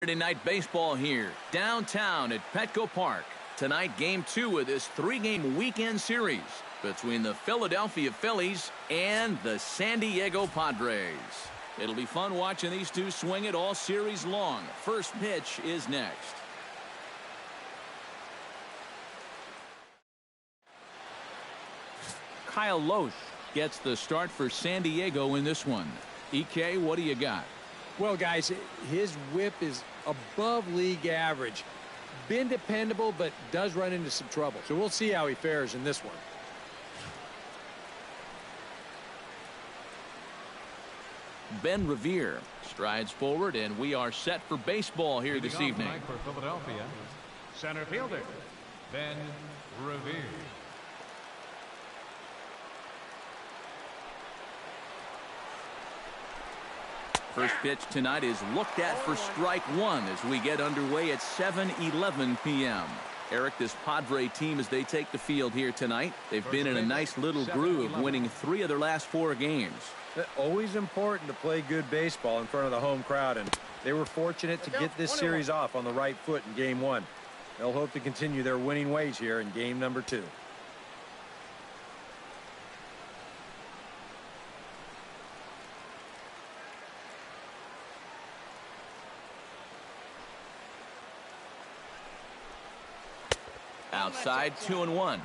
Saturday Night Baseball here, downtown at Petco Park. Tonight, Game 2 of this 3-game weekend series between the Philadelphia Phillies and the San Diego Padres. It'll be fun watching these two swing it all series long. First pitch is next. Kyle Loesch gets the start for San Diego in this one. EK, what do you got? Well, guys, his whip is above league average. Been dependable, but does run into some trouble. So we'll see how he fares in this one. Ben Revere strides forward, and we are set for baseball here this evening. For Philadelphia, center fielder Ben Revere. First pitch tonight is looked at for strike one as we get underway at 7:11 p.m. Eric, this Padre team, as they take the field here tonight, they've been in a nice little groove, winning 3 of their last 4 games. Always important to play good baseball in front of the home crowd, and they were fortunate to get this series off on the right foot in Game 1. They'll hope to continue their winning ways here in Game number 2. Outside, 2-1.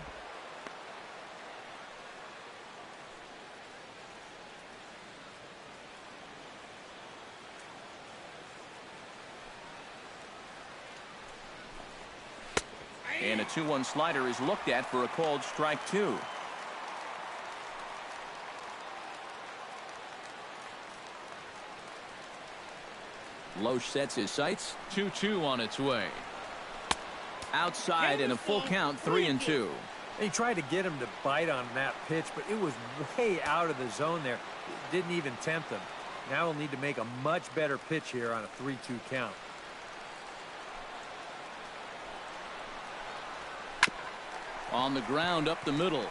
And a 2-1 slider is looked at for a called strike 2. Loesch sets his sights. 2-2 on its way. Outside and a full count, 3-2. He tried to get him to bite on that pitch, but it was way out of the zone there. It didn't even tempt him. Now he'll need to make a much better pitch here on a 3-2 count. On the ground up the middle.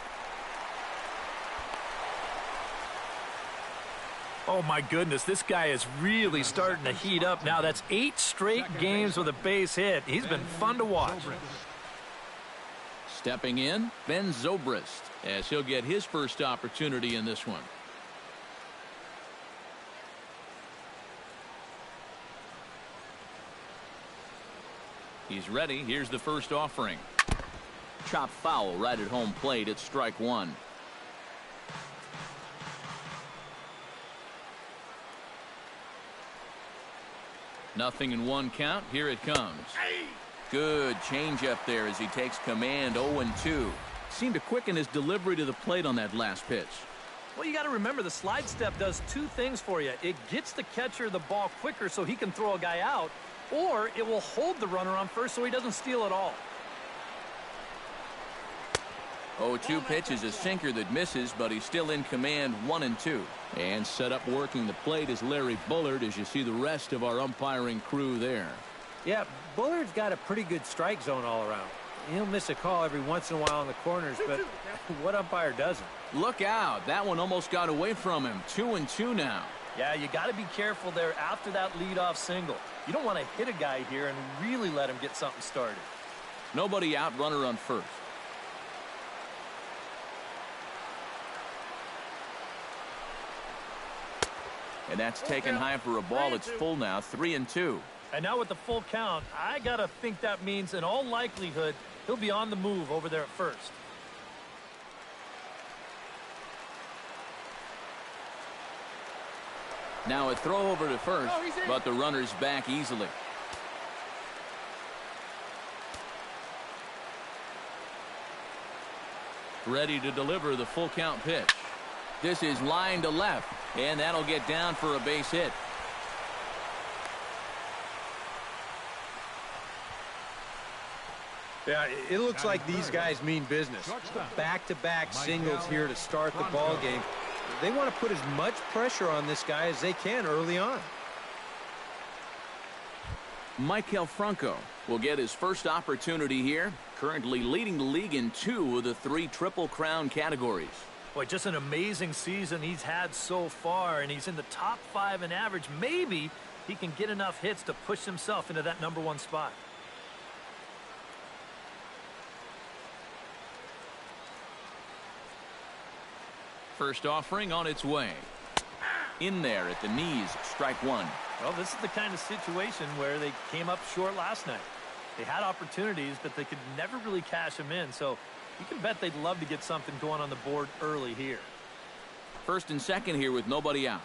Oh, my goodness, this guy is really starting to heat up now. That's 8 straight games with a base hit. He's been fun to watch. Stepping in, Ben Zobrist, as he'll get his first opportunity in this one. He's ready. Here's the first offering. Chop foul right at home plate. It's strike 1. Nothing in 1 count. Here it comes. Good changeup there as he takes command. 0-2. Seemed to quicken his delivery to the plate on that last pitch. Well, you got to remember the slide step does 2 things for you. It gets the catcher the ball quicker so he can throw a guy out, or it will hold the runner on first so he doesn't steal it all. 0-2 pitch is a sinker that misses, but he's still in command. 1-2. And set up working the plate is Larry Bullard, as you see the rest of our umpiring crew there. Yeah, Bullard's got a pretty good strike zone all around. He'll miss a call every once in a while on the corners, but what umpire doesn't? Look out. That one almost got away from him. 2-2 now. Yeah, you got to be careful there after that leadoff single. You don't want to hit a guy here and really let him get something started. Nobody out, runner on first. And that's taken high for a ball. It's full now, 3-2. And now with the full count, I got to think that means in all likelihood he'll be on the move over there at first. Now a throw over to first, but the runner's back easily. Ready to deliver the full count pitch. This is line to left, and that'll get down for a base hit. Yeah, it looks like these guys mean business. Back-to-back singles here to start the ball game. They want to put as much pressure on this guy as they can early on. Maikel Franco will get his first opportunity here, currently leading the league in 2 of the 3 Triple Crown categories. Boy, just an amazing season he's had so far, and he's in the top 5 in average, maybe he can get enough hits to push himself into that #1 spot. First offering on its way. In there at the knees, strike one. Well, this is the kind of situation where they came up short last night. They had opportunities, but they could never really cash them in. So you can bet they'd love to get something going on the board early here. First and second here with nobody out.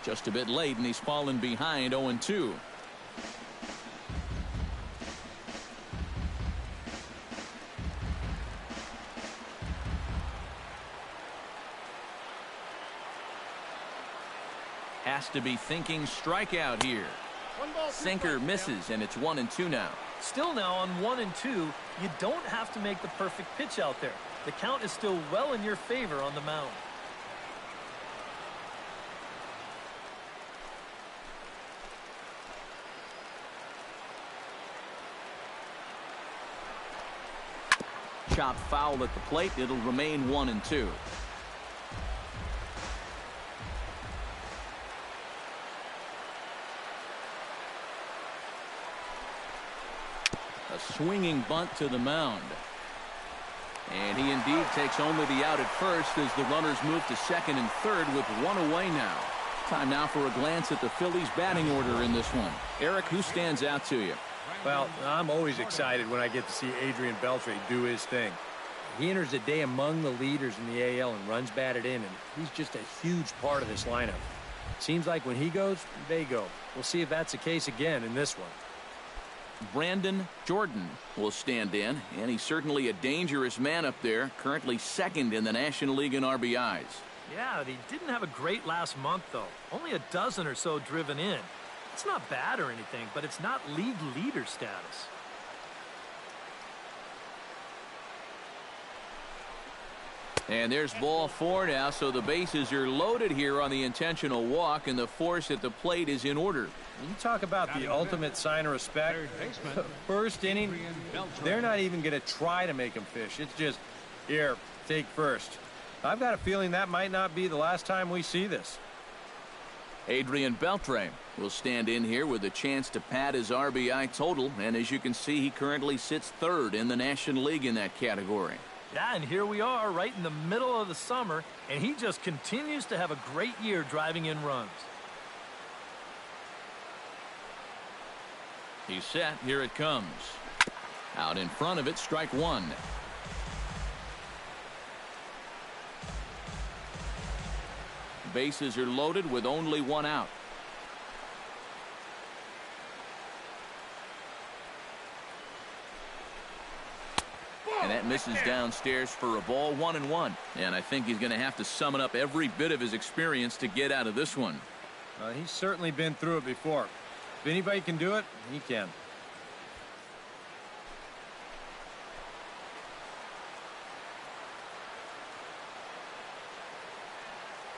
Just a bit late, and he's fallen behind 0-2. Has to be thinking strikeout here. Sinker misses, and it's 1-2 now. Still now on 1-2, you don't have to make the perfect pitch out there. The count is still well in your favor on the mound. Chop foul at the plate. It'll remain 1-2. A swinging bunt to the mound. And he indeed takes only the out at first as the runners move to second and third with one away now. Time now for a glance at the Phillies batting order in this one. Eric, who stands out to you? Well, I'm always excited when I get to see Adrian Beltre do his thing. He enters the day among the leaders in the AL and runs batted in, and he's just a huge part of this lineup. Seems like when he goes, they go. We'll see if that's the case again in this one. Brandon Jordan will stand in, and he's certainly a dangerous man up there, currently second in the National League in RBIs. Yeah, he didn't have a great last month, though. Only a dozen or so driven in. It's not bad or anything, but it's not league leader status. And there's ball four now, so the bases are loaded here on the intentional walk, and the force at the plate is in order. You talk about the ultimate sign of respect. First inning, they're not even going to try to make him fish. It's just, here, take first. I've got a feeling that might not be the last time we see this. Adrian Beltre will stand in here with a chance to pad his RBI total, and as you can see, he currently sits third in the National League in that category. Yeah, and here we are right in the middle of the summer, and he just continues to have a great year driving in runs. He's set. Here it comes. Out in front of it, strike one. Bases are loaded with only one out. And that misses downstairs for a ball, 1-1. And I think he's going to have to summon up every bit of his experience to get out of this one. He's certainly been through it before. If anybody can do it, he can.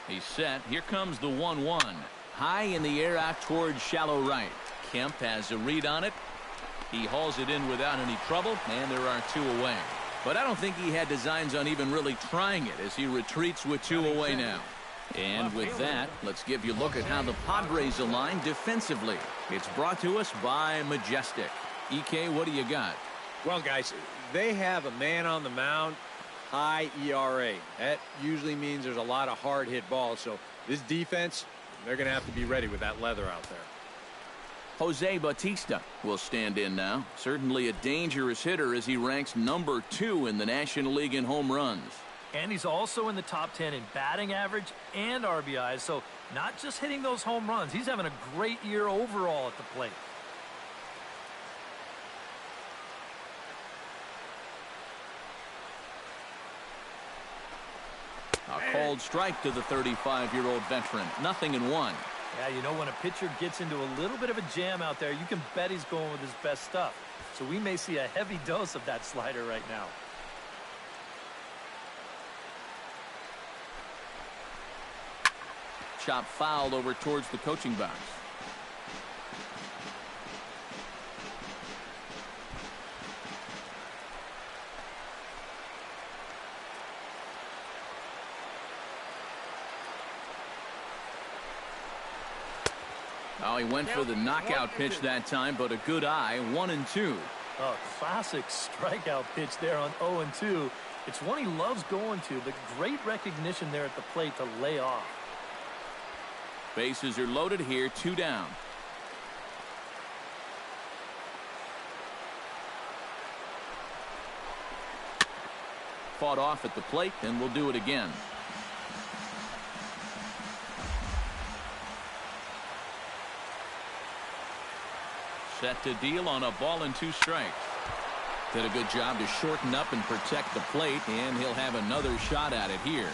He's set. Here comes the 1-1. High in the air out towards shallow right. Kemp has a read on it. He hauls it in without any trouble, and there are two away. But I don't think he had designs on even really trying it as he retreats with two away now. And with that, let's give you a look at how the Padres align defensively. It's brought to us by Majestic. EK, what do you got? Well, guys, they have a man on the mound, high ERA. That usually means there's a lot of hard hit balls. So this defense, they're going to have to be ready with that leather out there. Jose Bautista will stand in now. Certainly a dangerous hitter as he ranks number 2 in the National League in home runs. And he's also in the top 10 in batting average and RBIs. So not just hitting those home runs. He's having a great year overall at the plate. A called strike to the 35-year-old veteran. 0-1. Yeah, you know, when a pitcher gets into a little bit of a jam out there, you can bet he's going with his best stuff. So we may see a heavy dose of that slider right now. Chop fouled over towards the coaching box. Oh, he went for the knockout pitch that time, but a good eye, 1-2. Oh, classic strikeout pitch there on 0-2. It's one he loves going to, but great recognition there at the plate to lay off. Bases are loaded here, 2 down. Fought off at the plate, and we'll do it again. Set to deal on a ball and 2 strikes. Did a good job to shorten up and protect the plate, and he'll have another shot at it here.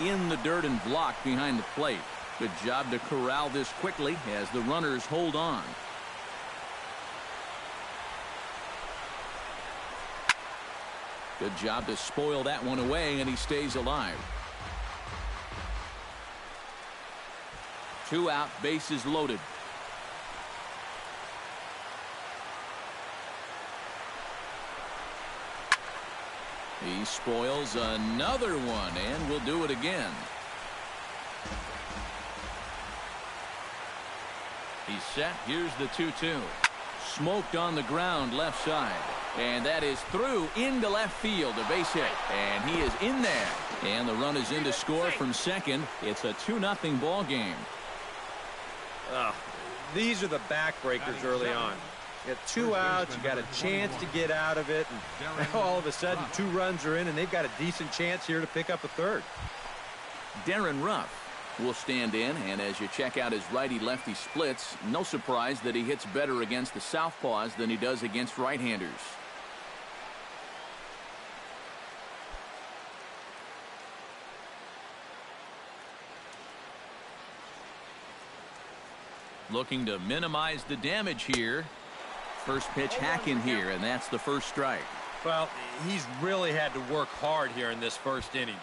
In the dirt and blocked behind the plate. Good job to corral this quickly as the runners hold on. Good job to spoil that one away, and he stays alive. 2 out, bases loaded. He spoils another one, and we'll do it again. He's set. Here's the 2-2. Smoked on the ground left side. And that is through into left field, a base hit. And he is in there. And the run is in to score from second. It's a 2-0 ball game. These are the backbreakers early on. You got 2 outs, you got a chance to get out of it, and now all of a sudden 2 runs are in, and they've got a decent chance here to pick up a third. Darren Ruff will stand in, and as you check out his righty-lefty splits, no surprise that he hits better against the southpaws than he does against right-handers. Looking to minimize the damage here. First pitch hack in here, and that's the first strike. Well, he's really had to work hard here in this first inning.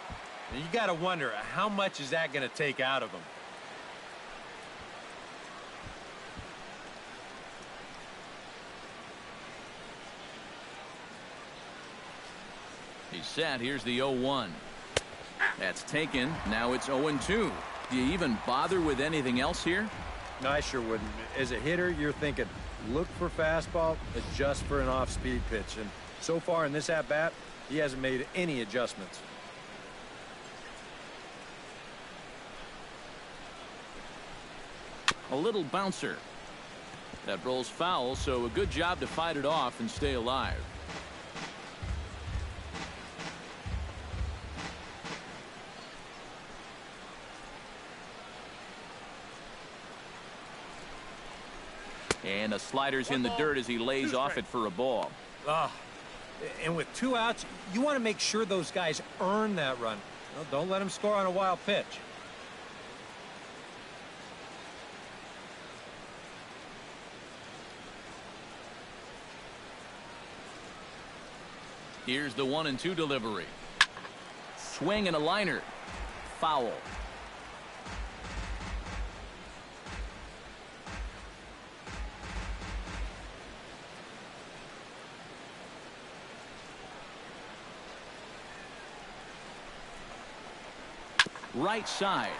You got to wonder, how much is that going to take out of him? He's set. Here's the 0-1. That's taken. Now it's 0-2. Do you even bother with anything else here? No, I sure wouldn't. As a hitter, you're thinking, look for fastball, adjust for an off-speed pitch. And so far in this at-bat, he hasn't made any adjustments. A little bouncer. That rolls foul, so a good job to fight it off and stay alive. And the slider's in the dirt as he lays off it for a ball. And with 2 outs, you want to make sure those guys earn that run. Well, don't let them score on a wild pitch. Here's the 1-2 delivery. Swing and a liner. Foul. Right side.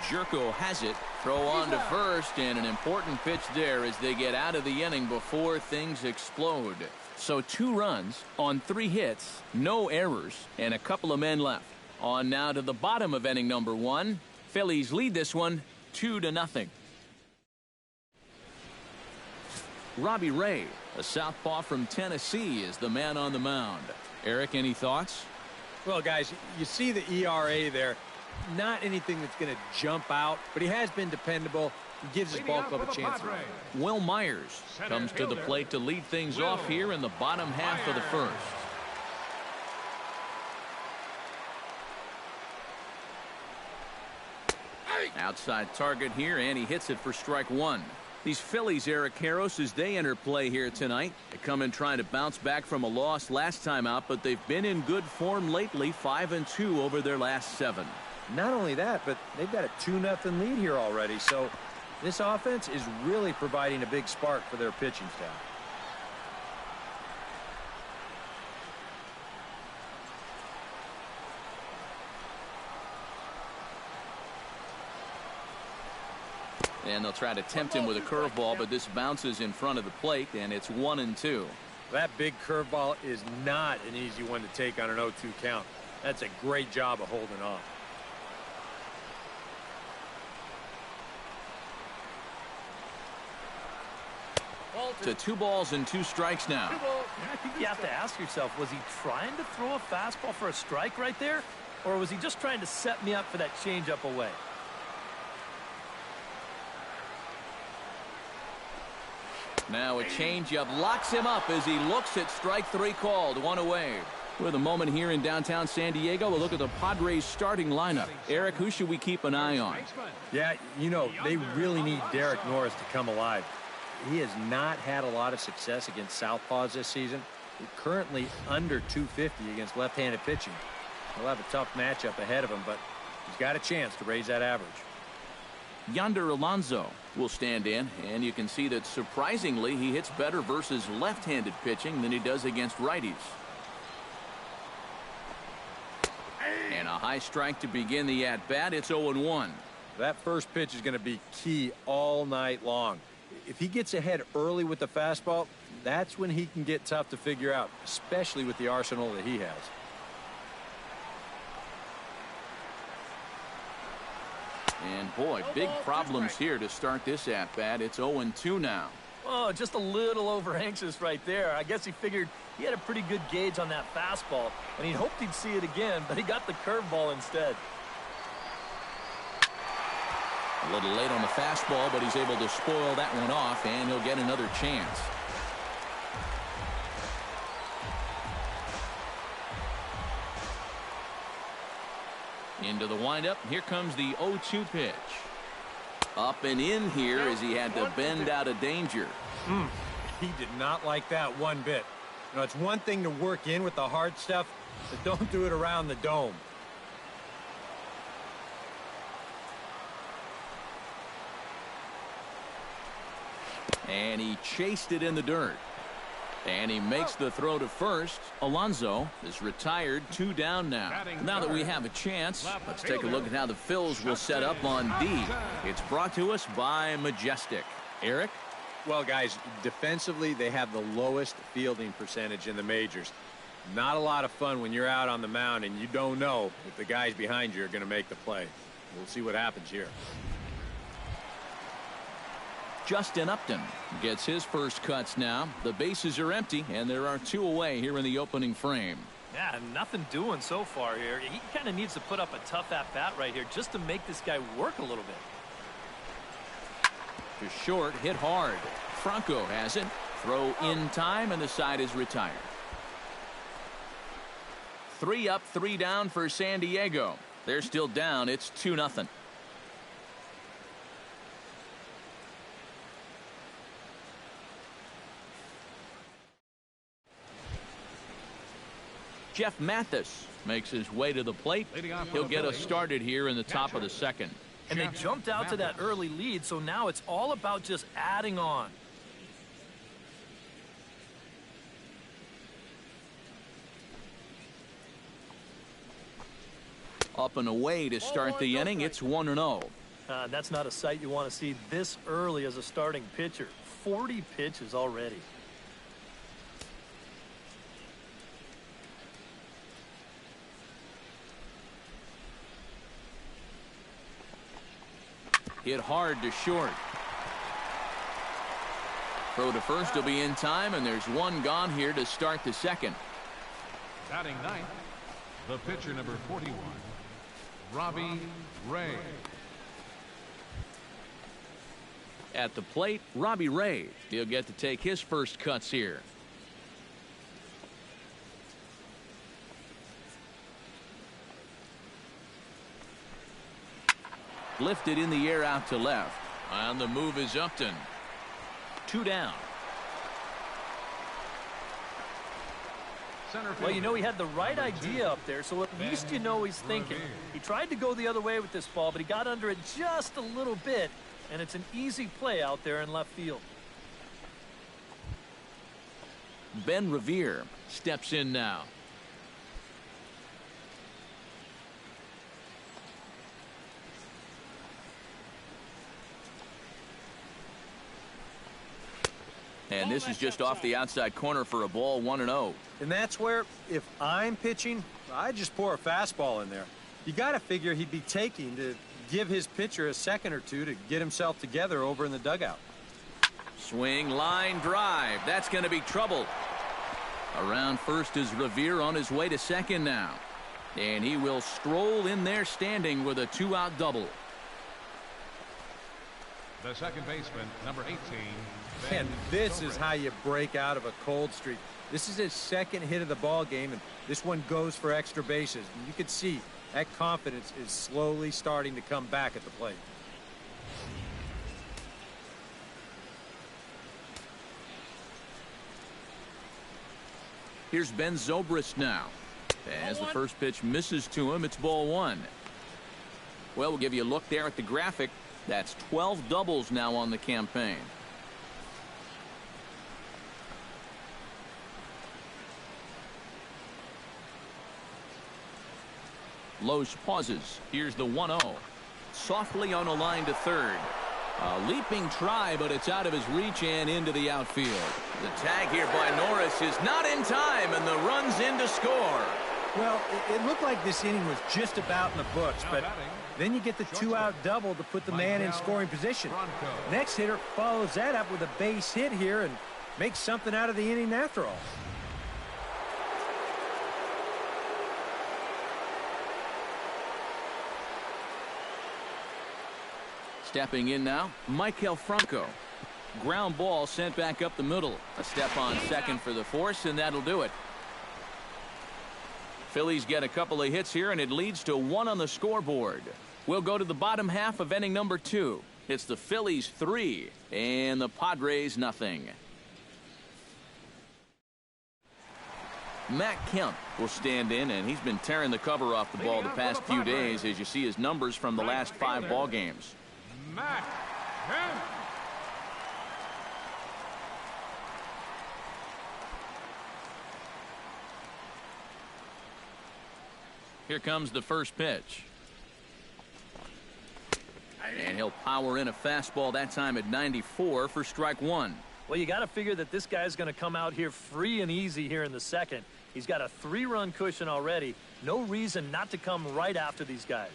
Jerko has it. Throw on to first, and an important pitch there as they get out of the inning before things explode. So 2 runs on 3 hits, no errors, and a couple of men left. On now to the bottom of inning number 1. Phillies lead this one 2-0. Robbie Ray, a southpaw from Tennessee, is the man on the mound. Eric, any thoughts? Well, guys, you see the ERA there. Not anything that's going to jump out, but he has been dependable. He gives his ball club a chance. Will Myers comes to the plate to lead things off here in the bottom half of the first. Outside target here, and he hits it for strike 1. These Phillies, Eric Karros, as they enter play here tonight. They come in trying to bounce back from a loss last time out, but they've been in good form lately, 5-2 over their last 7. Not only that, but they've got a 2-0 lead here already. So this offense is really providing a big spark for their pitching staff. And they'll try to tempt him with a curveball, but this bounces in front of the plate, and it's 1-2. That big curveball is not an easy one to take on an 0-2 count. That's a great job of holding off. To 2 balls and 2 strikes now. I think you have to ask yourself, was he trying to throw a fastball for a strike right there? Or was he just trying to set me up for that changeup away? Now a changeup locks him up as he looks at strike 3 called. 1 away. With a moment here in downtown San Diego, we'll look at the Padres starting lineup. Eric, who should we keep an eye on? Yeah, you know, they really need Derek Norris to come alive. He has not had a lot of success against southpaws this season. He's currently under 250 against left-handed pitching. He'll have a tough matchup ahead of him, but he's got a chance to raise that average. Yonder Alonso will stand in, and you can see that surprisingly he hits better versus left-handed pitching than he does against righties. And a high strike to begin the at-bat. It's 0-1. That first pitch is going to be key all night long. If he gets ahead early with the fastball, that's when he can get tough to figure out, especially with the arsenal that he has. And boy, big problems here to start this at-bat. It's 0-2 now. Oh, just a little over anxious right there. I guess he figured he had a pretty good gauge on that fastball, and he hoped he'd see it again, but he got the curveball instead. A little late on the fastball, but he's able to spoil that one off, and he'll get another chance. Into the windup. Here comes the 0-2 pitch. Up and in here as he had to bend out of danger. He did not like that one bit. You know, it's one thing to work in with the hard stuff, but don't do it around the dome. And he chased it in the dirt. And he makes the throw to first. Alonso is retired, 2 down now. Now that we have a chance, let's take a look at how the Phils will set up on D. It's brought to us by Majestic. Eric? Well, guys, defensively, they have the lowest fielding percentage in the majors. Not a lot of fun when you're out on the mound and you don't know if the guys behind you are going to make the play. We'll see what happens here. Justin Upton gets his first cuts now. The bases are empty, and there are 2 away here in the opening frame. Yeah, nothing doing so far here. He kind of needs to put up a tough at-bat right here just to make this guy work a little bit. To short, hit hard. Franco has it. Throw in time, and the side is retired. 3 up, 3 down for San Diego. They're still down. It's 2-0. Jeff Mathis makes his way to the plate. He'll get us started here in the top of the second. And they jumped out to that early lead, so now it's all about just adding on. Up and away to start the inning. It's 1-0. That's not a sight you want to see this early as a starting pitcher. 40 pitches already. Hit hard to short. Throw to first will be in time, and there's 1 gone here to start the second. Batting ninth, the pitcher number 41, Robbie Ray. At the plate, Robbie Ray. He'll get to take his first cuts here. Lifted in the air out to left. On the move is Upton. 2 down. Well, you know, he had the right idea up there, so at least you know he's thinking. He tried to go the other way with this ball, but he got under it just a little bit, and it's an easy play out there in left field. Ben Revere steps in now. And this is just off the outside corner for a ball, 1-0. And that's where, if I'm pitching, I just pour a fastball in there. You got to figure he'd be taking to give his pitcher a second or two to get himself together over in the dugout. Swing, line drive. That's going to be trouble. Around first is Revere on his way to second now. And he will stroll in there standing with a 2-out double. The second baseman, number 18. And this is how you break out of a cold streak. This is his second hit of the ball game, and this one goes for extra bases. And you can see that confidence is slowly starting to come back at the plate. Here's Ben Zobrist now. As the first pitch misses to him, it's ball 1. Well, we'll give you a look there at the graphic. That's 12 doubles now on the campaign. Lowe's pauses. Here's the 1-0. Softly on a line to third. A leaping try, but it's out of his reach and into the outfield. The tag here by Norris is not in time, and the run's in to score. Well, it looked like this inning was just about in the books, but then you get the 2-out double to put the man in scoring position. Next hitter follows that up with a base hit here and makes something out of the inning after all. Stepping in now, Michael Franco. Ground ball sent back up the middle. A step on second for the force, and that'll do it. Phillies get a couple of hits here, and it leads to 1 on the scoreboard. We'll go to the bottom half of inning number 2. It's the Phillies 3 and the Padres nothing. Matt Kemp will stand in, and he's been tearing the cover off the ball the past few days, as you see his numbers from the last 5 ball games. Matt Kemp. Here comes the first pitch. And he'll power in a fastball that time at 94 for strike 1. Well, you got to figure that this guy's going to come out here free and easy here in the second. He's got a 3-run cushion already. No reason not to come right after these guys.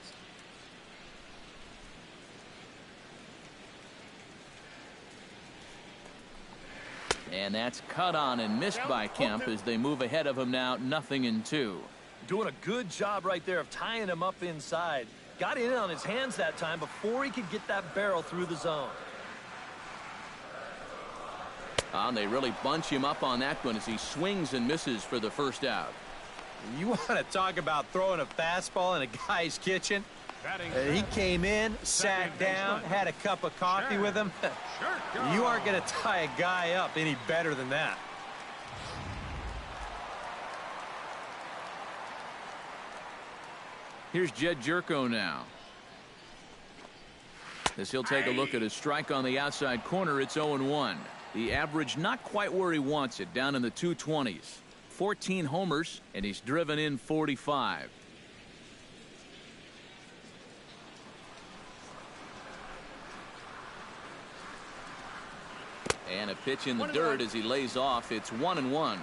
And that's cut on and missed by Kemp as they move ahead of him now, 0-2. Doing a good job right there of tying him up inside. Got in on his hands that time before he could get that barrel through the zone. And they really bunch him up on that one as he swings and misses for the first out. You want to talk about throwing a fastball in a guy's kitchen? He came in, sat down, had a cup of coffee with him. You aren't going to tie a guy up any better than that. Here's Jed Jerko now. As he'll take a look at a strike on the outside corner, it's 0-1. The average not quite where he wants it, down in the 220s. 14 homers, and he's driven in 45. And a pitch in the dirt as he lays off. It's 1-1.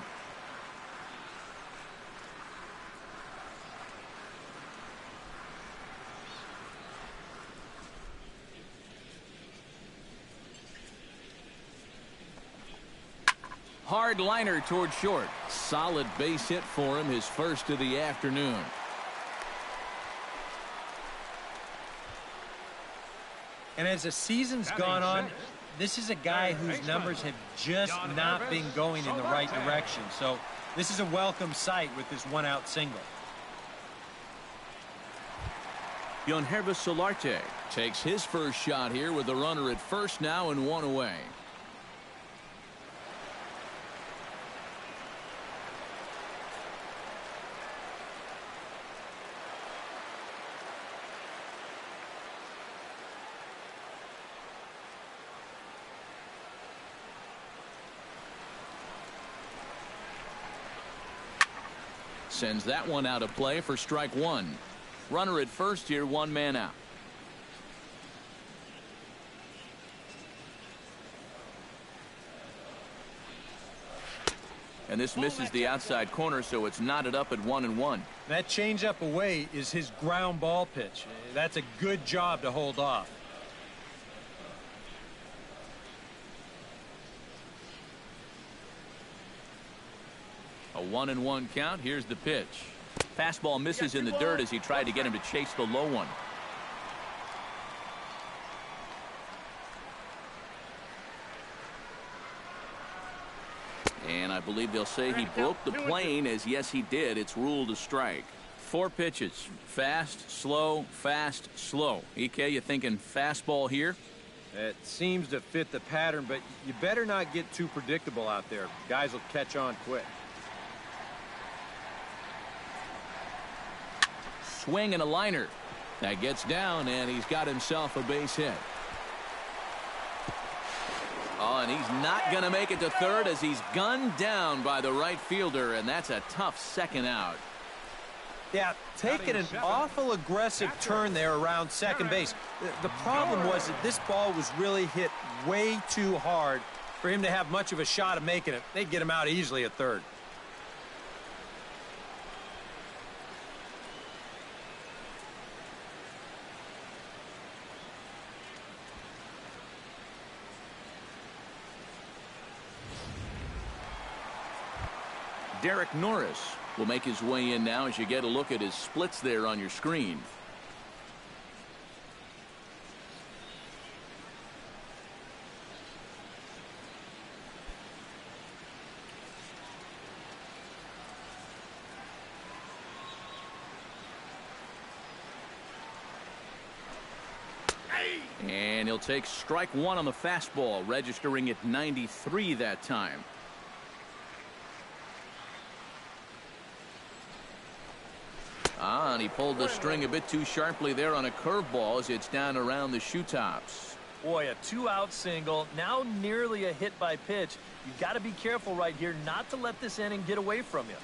Hard liner toward short. Solid base hit for him, his first of the afternoon. And as the season's gone on, this is a guy whose numbers have just not been going in the right direction. So this is a welcome sight with this 1-out single. Yonhervis Solarte takes his first shot here with the runner at first now and 1 away. Sends that one out of play for strike 1. Runner at first here, 1 man out. and this misses the outside corner, so it's knotted up at 1-1. That changeup away is his ground ball pitch. That's a good job to hold off. A 1-1 count. Here's the pitch. Fastball misses in the dirt as he tried to get him to chase the low one. And I believe they'll say he broke the plane, as yes he did. It's ruled a strike. 4 pitches. Fast, slow, fast, slow. EK, you thinking fastball here? It seems to fit the pattern, but you better not get too predictable out there. Guys will catch on quick. Swing and a liner. That gets down, and he's got himself a base hit. Oh, and he's not going to make it to third as he's gunned down by the right fielder, and that's a tough second out. Yeah, taking an awful aggressive turn there around second base. The problem was that this ball was really hit way too hard for him to have much of a shot at making it. They'd get him out easily at third. Derek Norris will make his way in now as you get a look at his splits there on your screen. And he'll take strike one on the fastball, registering at 93 that time. And he pulled the string a bit too sharply there on a curveball as it's down around the shoe tops. Boy, a 2-out single, now nearly a hit by pitch. You've got to be careful right here not to let this inning get away from you.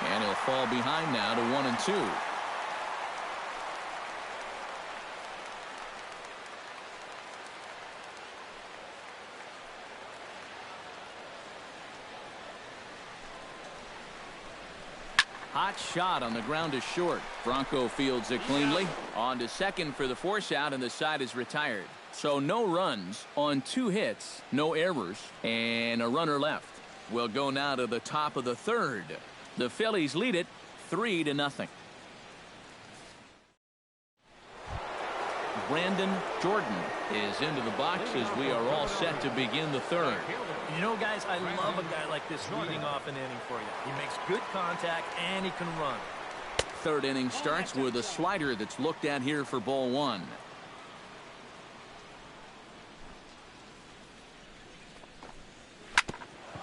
And he'll fall behind now to 1-2. Hot shot on the ground is short. Bronco fields it cleanly. On to second for the force out, and the side is retired. So no runs on 2 hits, no errors, and a runner left. We'll go now to the top of the third. The Phillies lead it 3-0. Brandon Jordan is into the box as we are all set to begin the third. You know, guys, I love a guy like this leading off an inning for you. He makes good contact and he can run. Third inning starts with a slider that's looked at here for ball 1.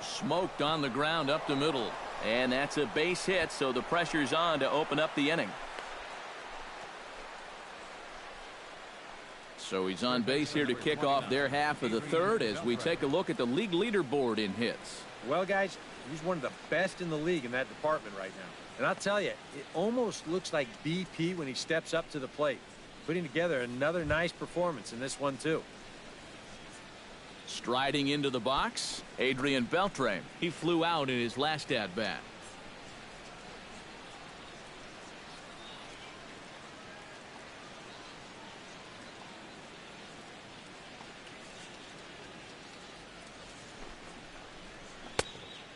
Smoked on the ground up the middle. And that's a base hit, so the pressure's on to open up the inning. So he's on base here to kick off their half of the third as we take a look at the league leaderboard in hits. Well, guys, he's one of the best in the league in that department right now. And I'll tell you, it almost looks like BP when he steps up to the plate, putting together another nice performance in this one, too. Striding into the box, Adrian Beltre. He flew out in his last at-bat.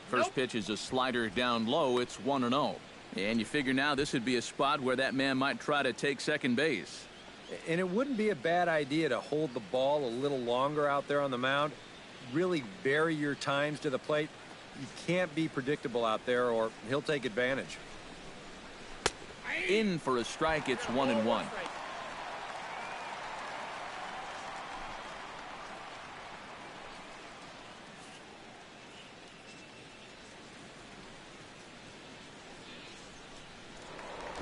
First pitch is a slider down low. It's 1-0. And you figure now this would be a spot where that man might try to take second base. And it wouldn't be a bad idea to hold the ball a little longer out there on the mound. Really vary your times to the plate. You can't be predictable out there or he'll take advantage. In for a strike. It's 1-1.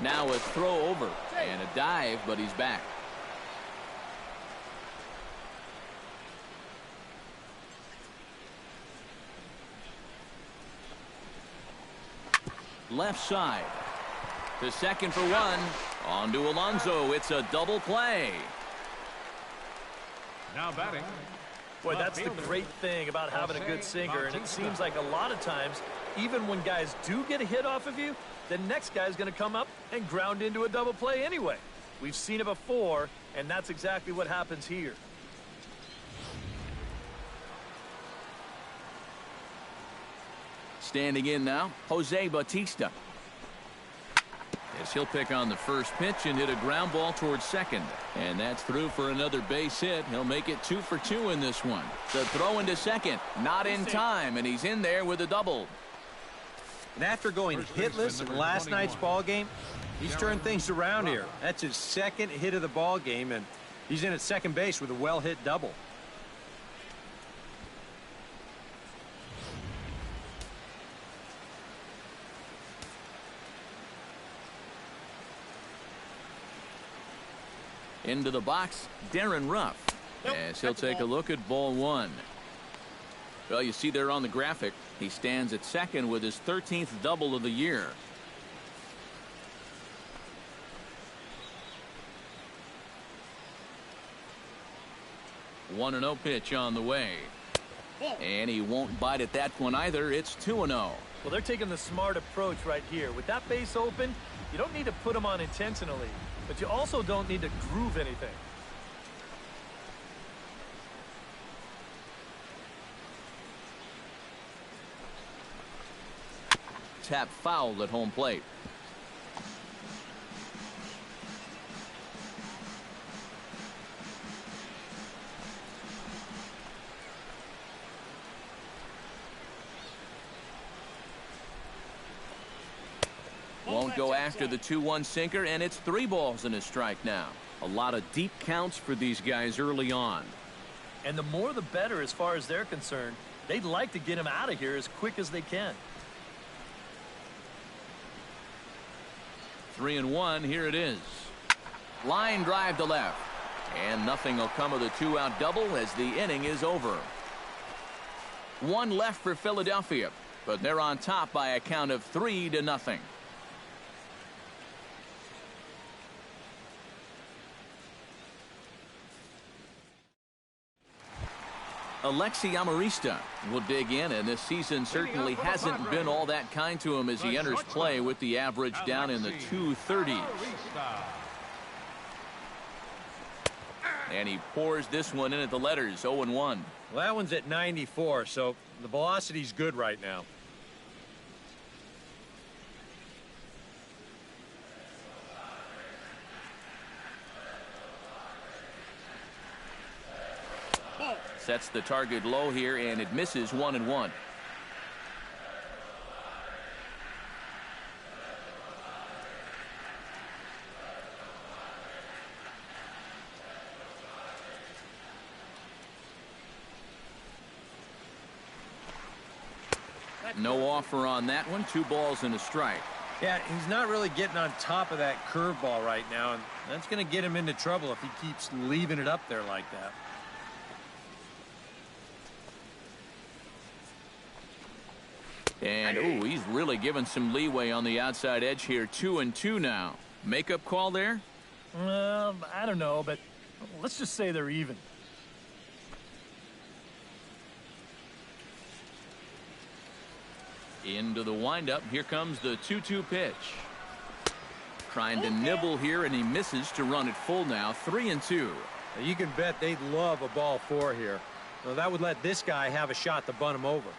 Now a throw over and a dive, but he's back. Left side. To second for one. On to Alonso. It's a double play. Now batting. Boy, that's the great thing about having a good sinker, and it seems like a lot of times, even when guys do get a hit off of you, the next guy's going to come up and ground into a double play anyway. We've seen it before, and that's exactly what happens here. Standing in now, Jose Bautista. As he'll pick on the first pitch and hit a ground ball towards second. And that's through for another base hit. He'll make it 2 for 2 in this one. The throw into second, not in time, and he's in there with a double. And after going hitless in last night's ball game, he's turned things around here. That's his second hit of the ball game, and he's in at second base with a well-hit double. Into the box, Darren Ruff, as he'll take a look at ball one. Well, you see there on the graphic, he stands at second with his 13th double of the year. One 1-0 pitch on the way. And he won't bite at that one either. It's 2-0. Well, they're taking the smart approach right here. With that base open, you don't need to put them on intentionally, but you also don't need to groove anything. Tap foul at home plate. Won't go after the 2-1 sinker, and it's 3 balls and a strike now. A lot of deep counts for these guys early on. And the more the better as far as they're concerned. They'd like to get him out of here as quick as they can. 3-1, here it is. Line drive to left. And nothing will come of the 2-out double as the inning is over. 1 left for Philadelphia, but they're on top by a count of 3-0. Alexi Amarista will dig in, and this season certainly hasn't been all that kind to him as he enters play with the average down in the 230s. And he pours this one in at the letters, 0-1. Well, that one's at 94, so the velocity's good right now. Sets the target low here, and it misses 1-1. No offer on that one. 2 balls and a strike. Yeah, he's not really getting on top of that curveball right now, and that's going to get him into trouble if he keeps leaving it up there like that. And, ooh, he's really given some leeway on the outside edge here. 2-2 now. Makeup call there? I don't know, but let's just say they're even. Into the windup. Here comes the 2-2 pitch. Trying to nibble here, and he misses to run it full now. 3-2. Now, you can bet they'd love a ball 4 here. Well, that would let this guy have a shot to bunt him over.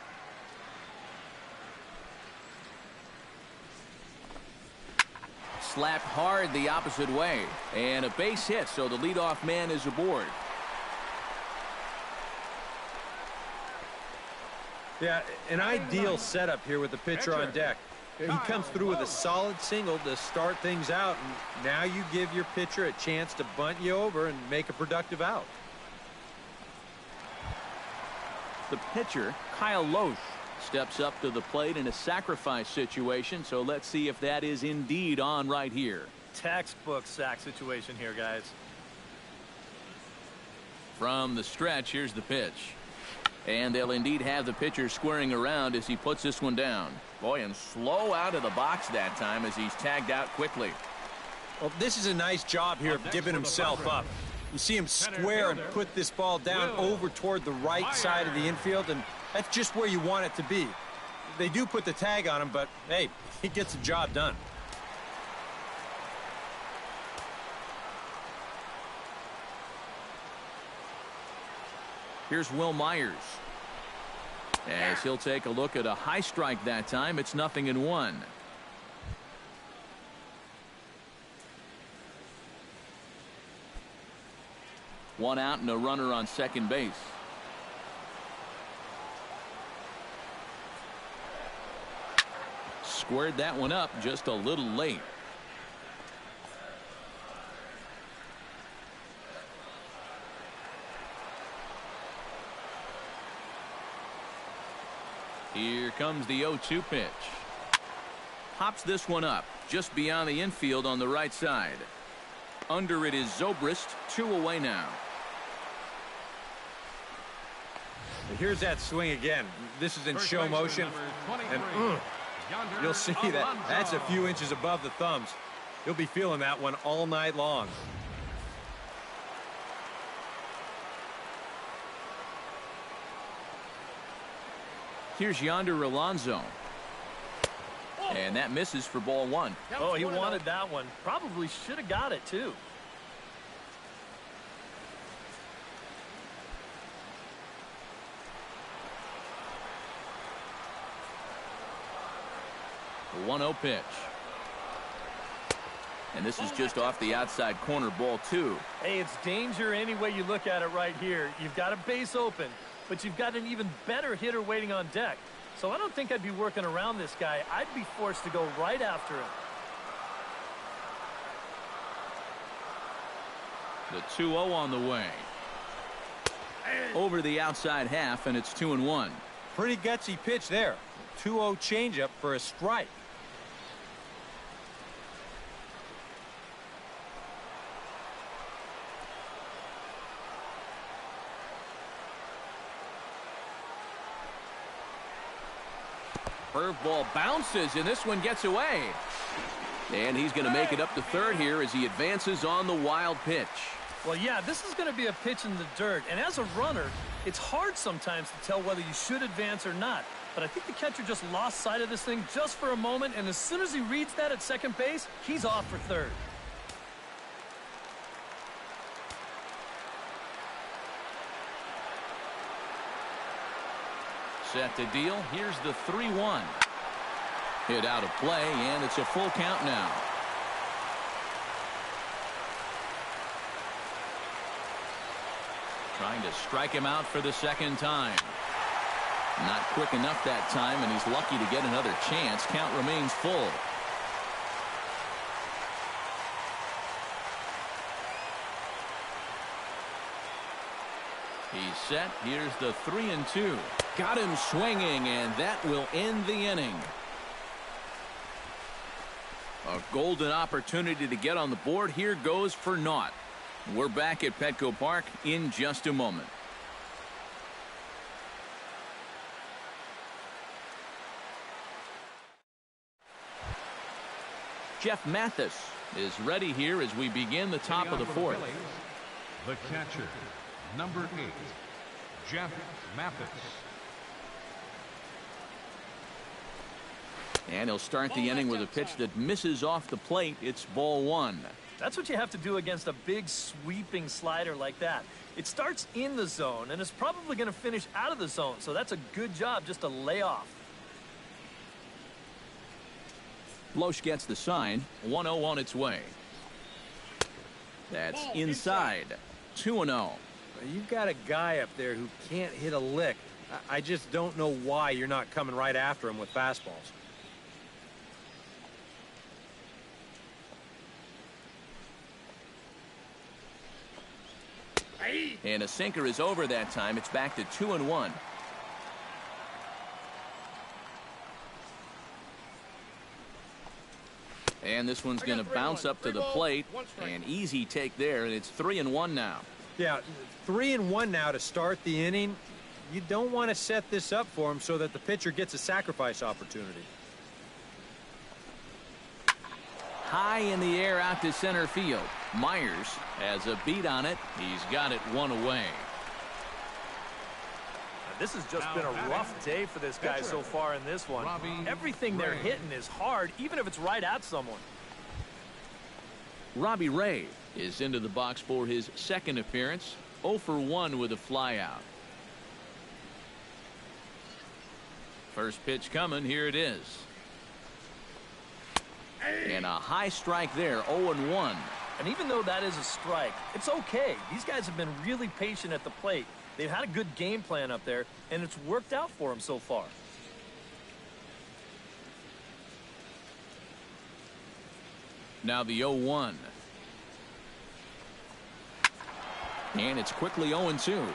Slapped hard the opposite way, and a base hit, so the leadoff man is aboard. Yeah, an ideal setup here with the pitcher on deck. He comes through with a solid single to start things out, and now you give your pitcher a chance to bunt you over and make a productive out. The pitcher, Kyle Loesch, steps up to the plate in a sacrifice situation, so let's see if that is indeed on right here. Textbook sack situation here, guys. From the stretch, here's the pitch. And they'll indeed have the pitcher squaring around as he puts this one down. Boy, and slow out of the box that time as he's tagged out quickly. Well, this is a nice job here of giving himself up. You see him square and put this ball down over toward the right side of the infield, and that's just where you want it to be. They do put the tag on him, but, hey, he gets the job done. Here's Will Myers. As he'll take a look at a high strike that time. It's 0-1. One out and a runner on second base. Squared that one up just a little late. Here comes the 0-2 pitch. Pops this one up just beyond the infield on the right side. Under it is Zobrist, 2 away now. Here's that swing again. This is in show motion, and you'll see that that's a few inches above the thumbs. He'll be feeling that one all night long. Here's Yonder Alonso. And that misses for ball 1. Oh, he wanted that one. Probably should have got it, too. The 1-0 pitch. And this is just off the outside corner, ball 2. Hey, it's danger any way you look at it right here. You've got a base open, but you've got an even better hitter waiting on deck. So I don't think I'd be working around this guy. I'd be forced to go right after him. The 2-0 on the way. Over the outside half, and it's 2-1. Pretty gutsy pitch there. 2-0 changeup for a strike. Curveball bounces, and this one gets away. And he's going to make it up to third here as he advances on the wild pitch. Well, yeah, this is going to be a pitch in the dirt. And as a runner, it's hard sometimes to tell whether you should advance or not. But I think the catcher just lost sight of this thing just for a moment. And as soon as he reads that at second base, he's off for third. Set to deal. Here's the 3-1. Hit out of play, and it's a full count now. Trying to strike him out for the second time. Not quick enough that time, and he's lucky to get another chance. Count remains full. He's set. Here's the 3-2. Got him swinging, and that will end the inning. A golden opportunity to get on the board here goes for naught. We're back at Petco Park in just a moment. Jeff Mathis is ready here as we begin the top of the fourth. The catcher, number 8, Jeff Mathis. And he'll start the inning with a pitch that misses off the plate. It's ball 1. That's what you have to do against a big sweeping slider like that. It starts in the zone, and it's probably going to finish out of the zone. So that's a good job just to lay off. Loesch gets the sign. 1-0 on its way. That's inside. 2-0. You've got a guy up there who can't hit a lick. I just don't know why you're not coming right after him with fastballs. And a sinker is over that time. It's back to 2-1. And this one's going to bounce up to the plate. An easy take there, and it's 3-1 now. Yeah, 3-1 now to start the inning. you don't want to set this up for him so that the pitcher gets a sacrifice opportunity. High in the air out to center field. Myers has a beat on it. He's got it one away. This has just been a rough day for this guy so far in this one. Everything they're hitting is hard, even if it's right at someone. Robbie Ray is into the box for his second appearance. 0 for 1 with a flyout. First pitch coming. Here it is. And a high strike there. 0-1. And even though that is a strike, it's okay. These guys have been really patient at the plate. They've had a good game plan up there, and it's worked out for them so far. Now the 0-1. And it's quickly 0-2.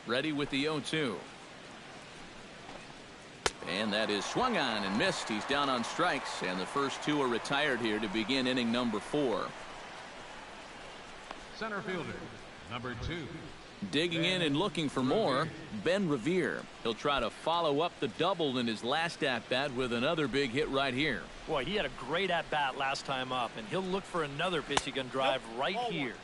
Ready with the 0-2. And that is swung on and missed. He's down on strikes, and the first two are retired here to begin inning number 4. Center fielder, number 2. Digging in and looking for more, Ben Revere. He'll try to follow up the double in his last at-bat with another big hit right here. Boy, he had a great at-bat last time up, and he'll look for another pitch he can drive right here.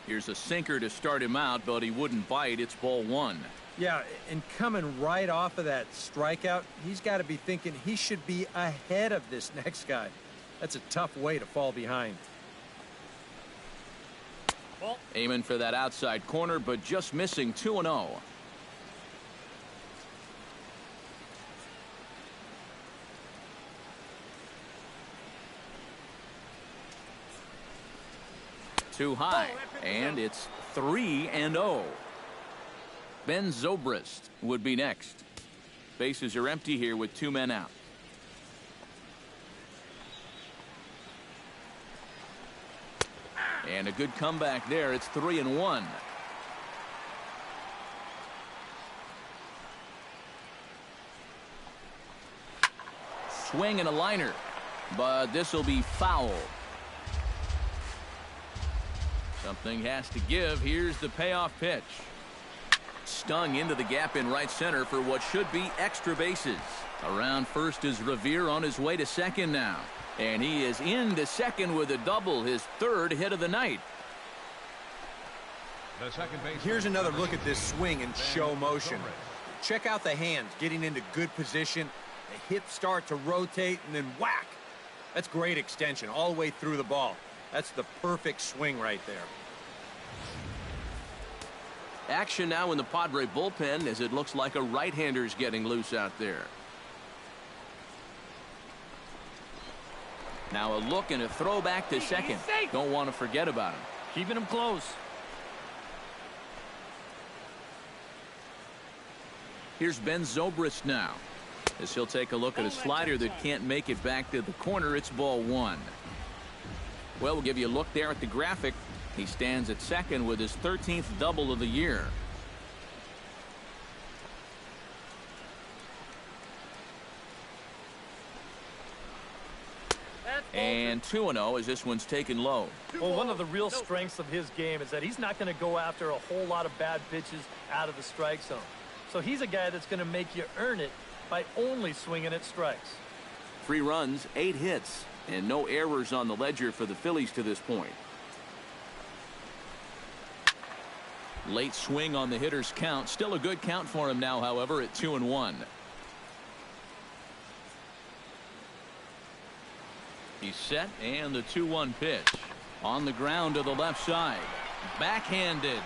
Here's a sinker to start him out, but he wouldn't bite. It's ball 1. Yeah, and coming right off of that strikeout, he's got to be thinking he should be ahead of this next guy. That's a tough way to fall behind. Aiming for that outside corner, but just missing. 2-0. Too high, and it's 3-0. Ben Zobrist would be next. Bases are empty here with 2 men out. And a good comeback there. It's 3-1. Swing and a liner, but this will be foul. Something has to give. Here's the payoff pitch. Stung into the gap in right center for what should be extra bases. Around first is Revere on his way to second now. And he is into second with a double, his third hit of the night. Here's another look at this swing in show motion. Check out the hands getting into good position. The hips start to rotate and then whack. That's great extension all the way through the ball. That's the perfect swing right there. Action now in the Padre bullpen as it looks like a right-hander's getting loose out there. Now a look and a throw back to second. Don't want to forget about him. Keeping him close. Here's Ben Zobrist now, as he'll take a look at a slider that can't make it back to the corner. It's ball 1. Well, we'll give you a look there at the graphic. He stands at second with his 13th double of the year. And 2-0 as this one's taken low. Well, one of the real strengths of his game is that he's not going to go after a whole lot of bad pitches out of the strike zone. So he's a guy that's going to make you earn it by only swinging at strikes. 3 runs, 8 hits, and no errors on the ledger for the Phillies to this point. Late swing on the hitter's count. Still a good count for him now, however, at 2-1. He's set, and the 2-1 pitch. On the ground to the left side. Backhanded.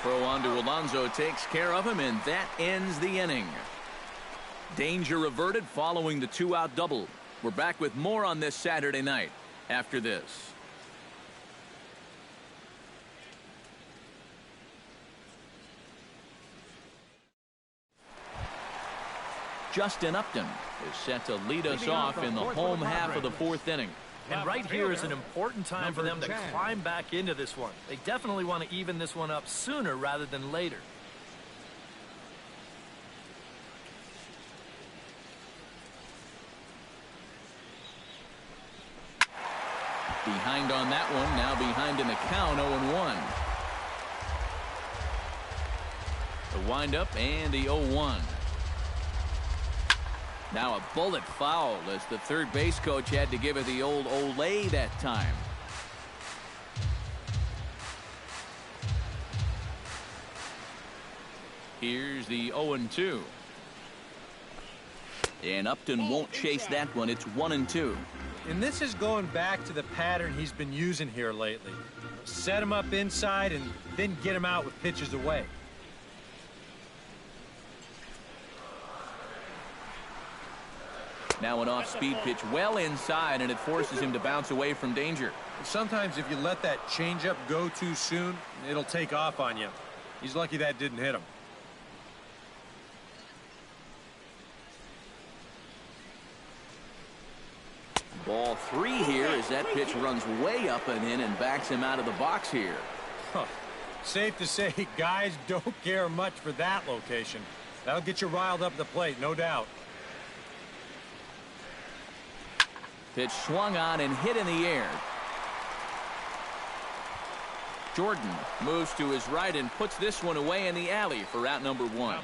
Throw on to Alonso takes care of him, and that ends the inning. Danger averted following the 2-out double. We're back with more on this Saturday night after this. Justin Upton is set to lead us off in the home half of the 4th inning. And right here is an important time for them to climb back into this one. They definitely want to even this one up sooner rather than later. behind on that one. Now behind in the count, 0-1. The windup and the 0-1. Now a bullet foul as the third base coach had to give it the old Olay that time. Here's the 0-2. And Upton won't chase that one. It's 1-2. And this is going back to the pattern he's been using here lately. Set him up inside and then get him out with pitches away. Now an off-speed pitch well inside, and it forces him to bounce away from danger. Sometimes if you let that changeup go too soon, it'll take off on you. He's lucky that didn't hit him. Ball 3 here as that pitch runs way up and in and backs him out of the box here. Huh. Safe to say guys don't care much for that location. That'll get you riled up at the plate, no doubt. Pitch swung on and hit in the air. Jordan moves to his right and puts this one away in the alley for out number 1.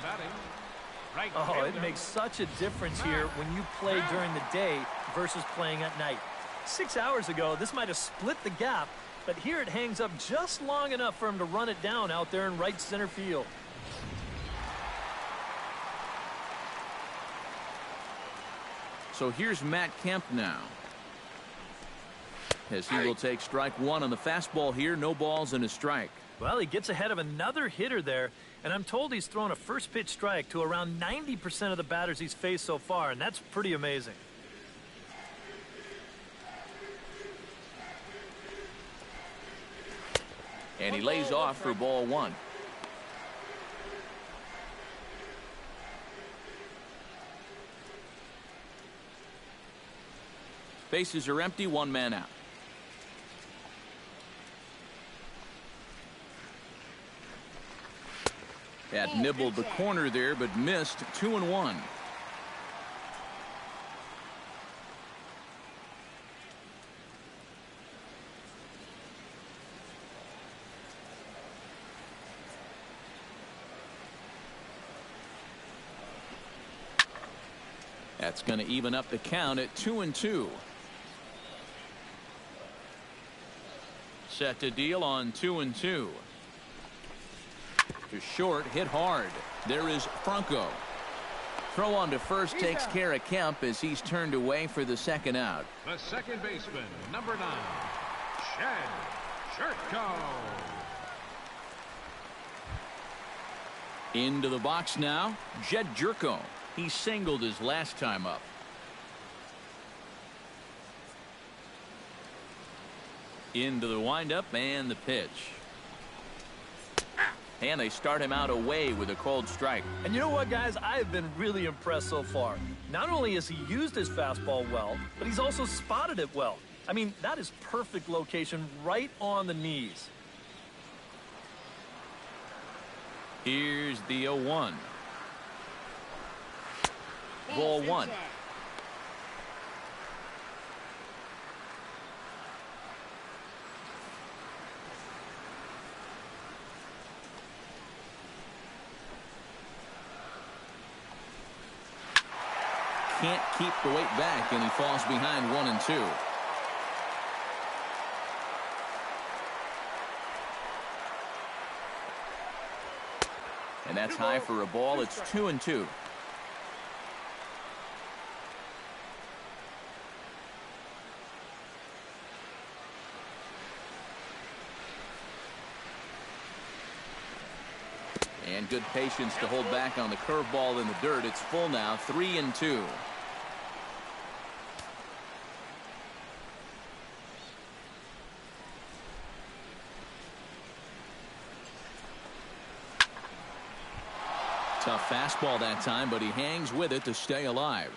Oh, it makes such a difference here when you play during the day versus playing at night. 6 hours ago, this might have split the gap, but here it hangs up just long enough for him to run it down out there in right center field. So here's Matt Kemp now, as he will take strike 1 on the fastball here. No balls and a strike. Well, he gets ahead of another hitter there, and I'm told he's thrown a first pitch strike to around 90% of the batters he's faced so far, and that's pretty amazing. And he lays off for ball 1. Bases are empty, 1 man out. That nibbled the corner there, but missed. 2-1. That's going to even up the count at 2-2. Set to deal on 2-2. To short, hit hard. There is Franco. Throw on to first takes care of Kemp as he's turned away for the second out. The second baseman, number 9, Chad Shirtko. Into the box now, Jed Jerko. He singled his last time up. Into the windup and the pitch. And they start him out away with a cold strike. And you know what, guys? I have been really impressed so far. Not only has he used his fastball well, but he's also spotted it well. I mean, that is perfect location right on the knees. Here's the 0-1. Ball 1. Can't keep the weight back, and he falls behind 1-2. And that's high for a ball. It's 2-2. And good patience to hold back on the curveball in the dirt. It's full now, 3-2. Tough fastball that time, but he hangs with it to stay alive.